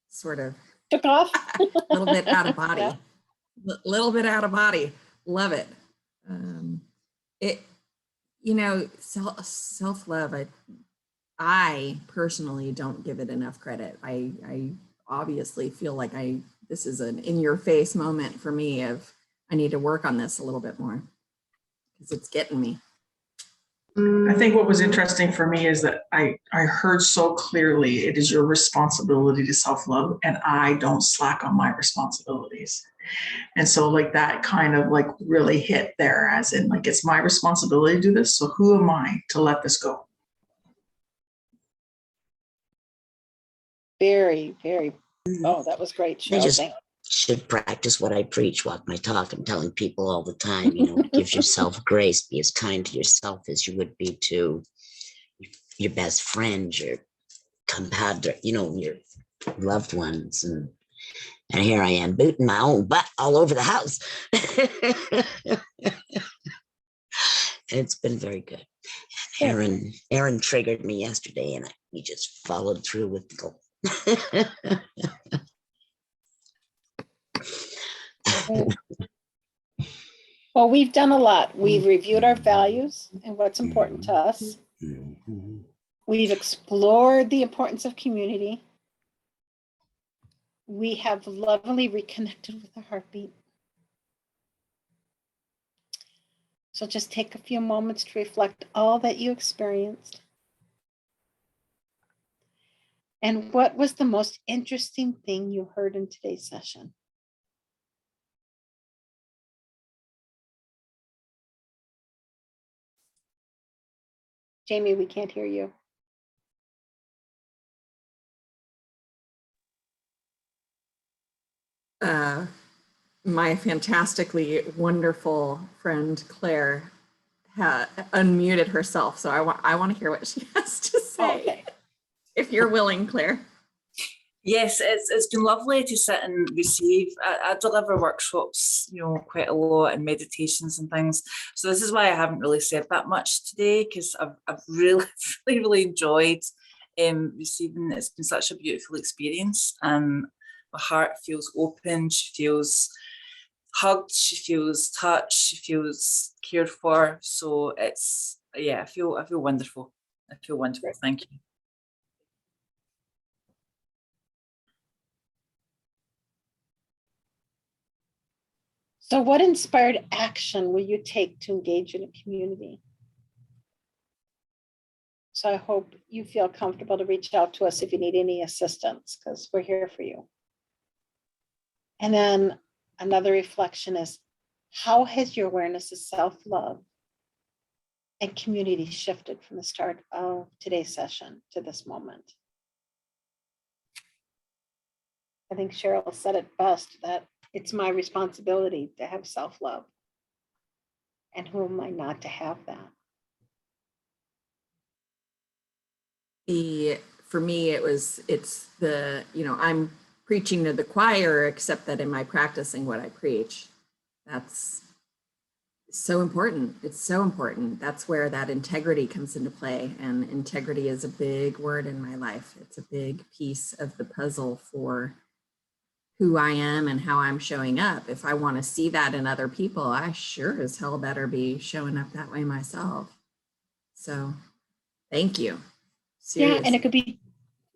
Speaker 1: sort of
Speaker 3: Took off.
Speaker 1: a little bit out of body,
Speaker 3: Yeah.
Speaker 1: little bit out of body. Love it. It, you know, self-love. I personally don't give it enough credit. I obviously feel like this is an in-your-face moment for me of I need to work on this a little bit more because it's getting me.
Speaker 2: I think what was interesting for me is that I heard so clearly it is your responsibility to self-love, and I don't slack on my responsibilities. And so like that kind of like really hit there, as in like it's my responsibility to do this. So who am I to let this go?
Speaker 3: Very, very. Oh, that was great,
Speaker 6: I
Speaker 3: Cheryl.
Speaker 6: just
Speaker 3: Thank
Speaker 6: should practice what I preach, walk my talk. I'm telling people all the time, you know, give yourself grace, be as kind to yourself as you would be to your best friend, your compadre, you know, your loved ones. And here I am booting my own butt all over the house. It's been very good. Erin triggered me yesterday, and we just followed through with the goal.
Speaker 3: Well, we've done a lot. We've reviewed our values and what's important to us. We've explored the importance of community. We have lovingly reconnected with the heartbeat. So just take a few moments to reflect all that you experienced. And what was the most interesting thing you heard in today's session? Jamie, we can't hear you.
Speaker 1: My fantastically wonderful friend Claire unmuted herself, so I want to hear what she has to say.
Speaker 3: Okay.
Speaker 1: If you're willing, Claire.
Speaker 4: Yes, it's been lovely to sit and receive. I deliver workshops, you know, quite a lot, and meditations and things. So this is why I haven't really said that much today, because I've really, really enjoyed receiving. It's been such a beautiful experience, and my heart feels open. She feels hugged. She feels touched. She feels cared for. So it's, yeah, I feel wonderful. I feel wonderful. Thank you.
Speaker 3: So what inspired action will you take to engage in a community? So I hope you feel comfortable to reach out to us if you need any assistance, because we're here for you. And then another reflection is, how has your awareness of self-love and community shifted from the start of today's session to this moment? I think Cheryl said it best, that it's my responsibility to have self-love. And who am I not to have that?
Speaker 1: The for me, it's the, you know, I'm preaching to the choir, except that in my practicing what I preach, that's so important. It's so important. That's where that integrity comes into play. And integrity is a big word in my life. It's a big piece of the puzzle for who I am and how I'm showing up. If I want to see that in other people, I sure as hell better be showing up that way myself. So thank you. Seriously.
Speaker 3: Yeah, and it could be,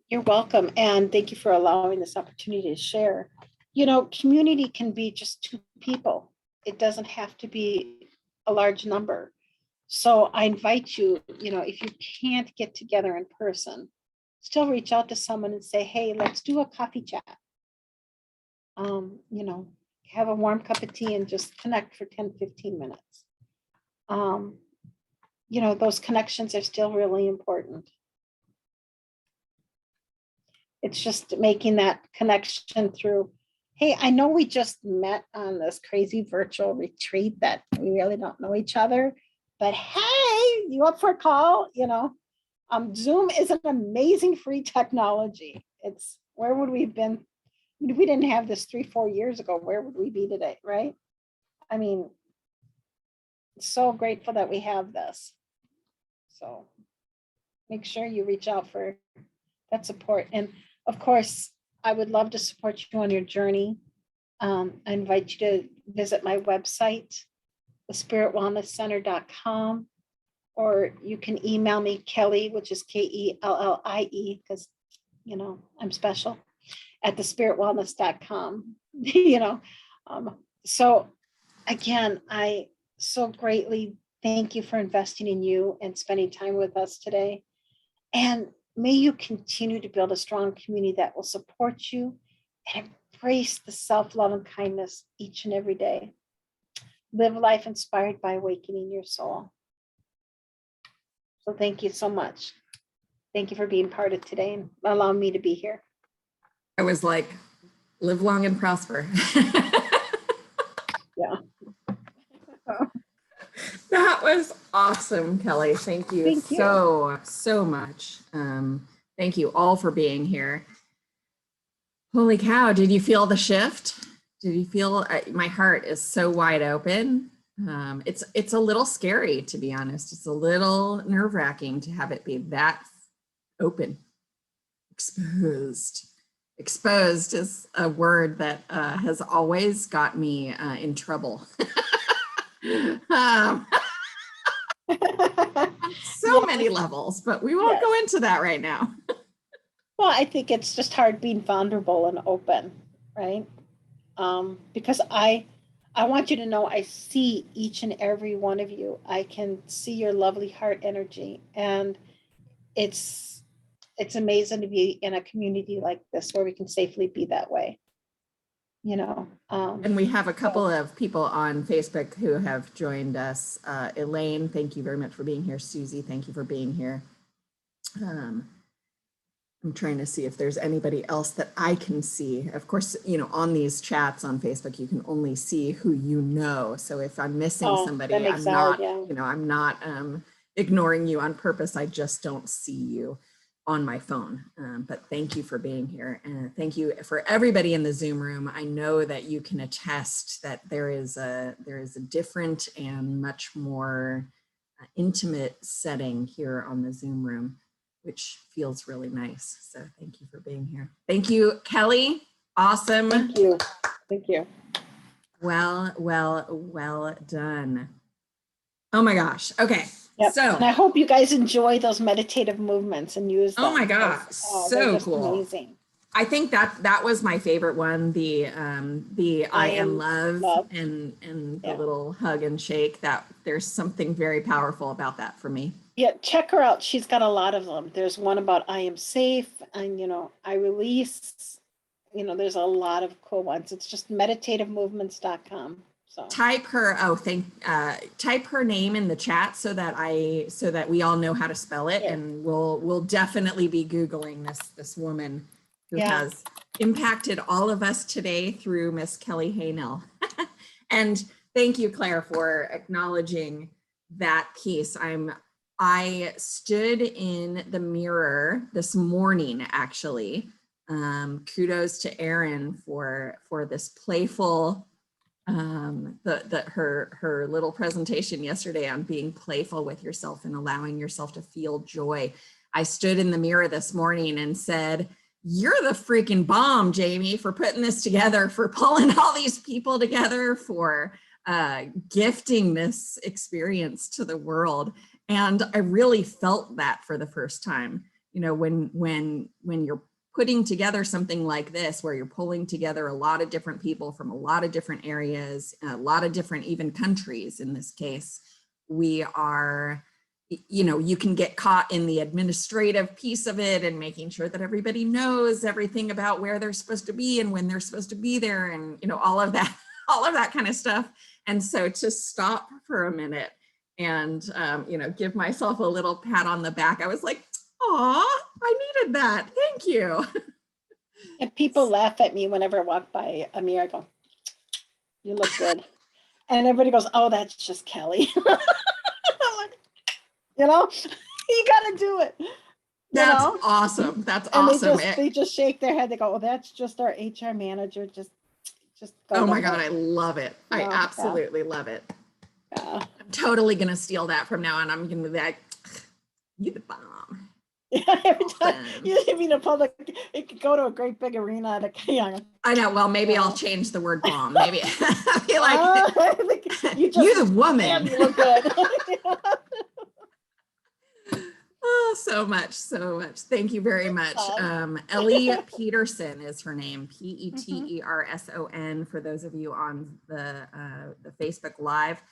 Speaker 3: you're welcome. And thank you for allowing this opportunity to share. You know, community can be just two people. It doesn't have to be a large number. So I invite you, you know, if you can't get together in person, still reach out to someone and say, hey, let's do a coffee chat. You know, have a warm cup of tea and just connect for 10, 15 minutes. You know, those connections are still really important. It's just making that connection through, hey, I know we just met on this crazy virtual retreat that we really don't know each other, but hey, you up for a call? You know, Zoom is an amazing free technology. It's, where would we have been? If we didn't have this 3-4 years ago, where would we be today, right? I mean, so grateful that we have this. So make sure you reach out for that support. And of course, I would love to support you on your journey. I invite you to visit my website, thespiritwellnesscenter.com, or you can email me, Kellie, which is Kellie, because, you know, I'm special, at thespiritwellness.com, you know. So again, I so greatly thank you for investing in you and spending time with us today. And may you continue to build a strong community that will support you and embrace the self-love and kindness each and every day. Live life inspired by awakening your soul. So thank you so much. Thank you for being part of today and allowing me to be here.
Speaker 1: I was like, live long and prosper.
Speaker 3: Yeah.
Speaker 1: That was awesome, Kellie. Thank you,
Speaker 3: Thank you.
Speaker 1: so much. Thank you all for being here. Holy cow, did you feel the shift? Did you feel, my heart is so wide open. It's a little scary, to be honest. It's a little nerve-wracking to have it be that open, exposed. Exposed is a word that has always got me in trouble. So many levels, but we won't go into that right now.
Speaker 3: Well, I think it's just hard being vulnerable and open, right? Because I want you to know I see each and every one of you. I can see your lovely heart energy, and it's amazing to be in a community like this where we can safely be that way. You know,
Speaker 1: and we have a couple of people on Facebook who have joined us. Elaine, thank you very much for being here. Susie, thank you for being here. I'm trying to see if there's anybody else that I can see. Of course, you know, on these chats on Facebook, you can only see who you know. So if I'm missing somebody, I'm not, you know, I'm not ignoring you on purpose. I just don't see you on my phone. But thank you for being here. And thank you for everybody in the Zoom room. I know that you can attest that there is a different and much more intimate setting here on the Zoom room, which feels really nice. So thank you for being here. Thank you, Kellie. Awesome.
Speaker 3: Thank you. Thank you.
Speaker 1: Well done. Oh my gosh. Okay.
Speaker 3: Yep.
Speaker 1: So,
Speaker 3: and I hope you guys enjoy those meditative movements and use them.
Speaker 1: Oh my gosh, so cool.
Speaker 3: Amazing.
Speaker 1: I think that was my favorite one, the I am love. and the little hug and shake. That there's something very powerful about that for me.
Speaker 3: Yeah, check her out. She's got a lot of them. There's one about I am safe, and you know, I release. You know, there's a lot of cool ones. It's just meditativemovements.com. So
Speaker 1: type her type her name in the chat so that we all know how to spell it, and we'll definitely be Googling this woman who has impacted all of us today through Miss Kellie Haehnel. And thank you, Claire, for acknowledging that piece. I'm I stood in the mirror this morning, actually. Kudos to Erin for this playful, her little presentation yesterday on being playful with yourself and allowing yourself to feel joy. I stood in the mirror this morning and said, "You're the freaking bomb, Jamie, for putting this together, for pulling all these people together, for gifting this experience to the world." And I really felt that for the first time. You know, when you're putting together something like this, where you're pulling together a lot of different people from a lot of different areas, a lot of different even countries in this case, we are, you know, you can get caught in the administrative piece of it and making sure that everybody knows everything about where they're supposed to be and when they're supposed to be there, and, you know, all of that kind of stuff. And so to stop for a minute and, you know, give myself a little pat on the back, I was like, "Aw, I needed that. Thank you."
Speaker 3: And people laugh at me whenever I walk by a mirror. I go, "You look good." And everybody goes, "Oh, that's just Kelly." I'm like, you know, you got to do it.
Speaker 1: That's
Speaker 3: know?
Speaker 1: awesome. That's
Speaker 3: And
Speaker 1: awesome.
Speaker 3: they just shake their head. They go, "Oh, that's just our HR manager. Just go."
Speaker 1: Oh my God, I love it. I
Speaker 3: Yeah.
Speaker 1: absolutely love it.
Speaker 3: Yeah.
Speaker 1: I'm totally going to steal that from now on. I'm going to be like, "You the bomb."
Speaker 3: Yeah, every time
Speaker 1: Awesome.
Speaker 3: you mean a public, it could go to a great big arena at a yeah.
Speaker 1: I know. Well, maybe
Speaker 3: Yeah.
Speaker 1: I'll change the word bomb. Maybe I'll be like,
Speaker 3: you
Speaker 1: "You the woman."
Speaker 3: damn, you look good.
Speaker 1: Oh, so much. Thank you very much. Ellie Peterson is her name, Peterson, for those of you on the Facebook Live.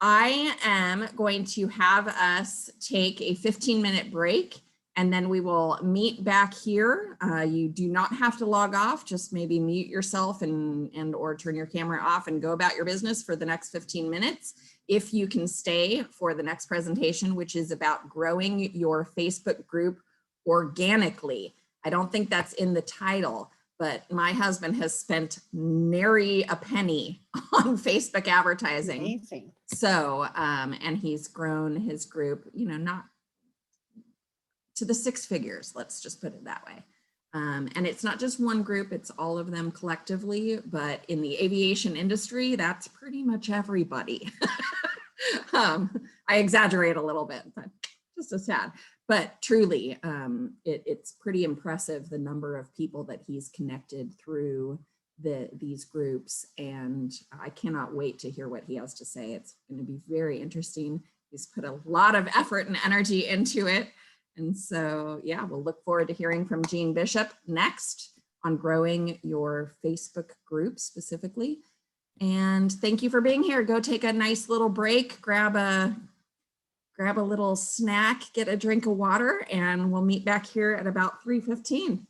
Speaker 1: I am going to have us take a 15-minute break, and then we will meet back here. You do not have to log off, just maybe mute yourself and or turn your camera off and go about your business for the next 15 minutes. If you can stay for the next presentation, which is about growing your Facebook group organically. I don't think that's in the title, but my husband has spent nary a penny on Facebook advertising.
Speaker 3: Amazing.
Speaker 1: So, and he's grown his group, you know, not to the 6 figures, let's just put it that way. And it's not just one group, it's all of them collectively, but in the aviation industry, that's pretty much everybody. I exaggerate a little bit, but just a tad. But truly, it's pretty impressive the number of people that he's connected through these groups, and I cannot wait to hear what he has to say. It's going to be very interesting. He's put a lot of effort and energy into it. And so, yeah, we'll look forward to hearing from Jean Bishop next on growing your Facebook group specifically. And thank you for being here. Go take a nice little break, grab a little snack, get a drink of water, and we'll meet back here at about 3:15.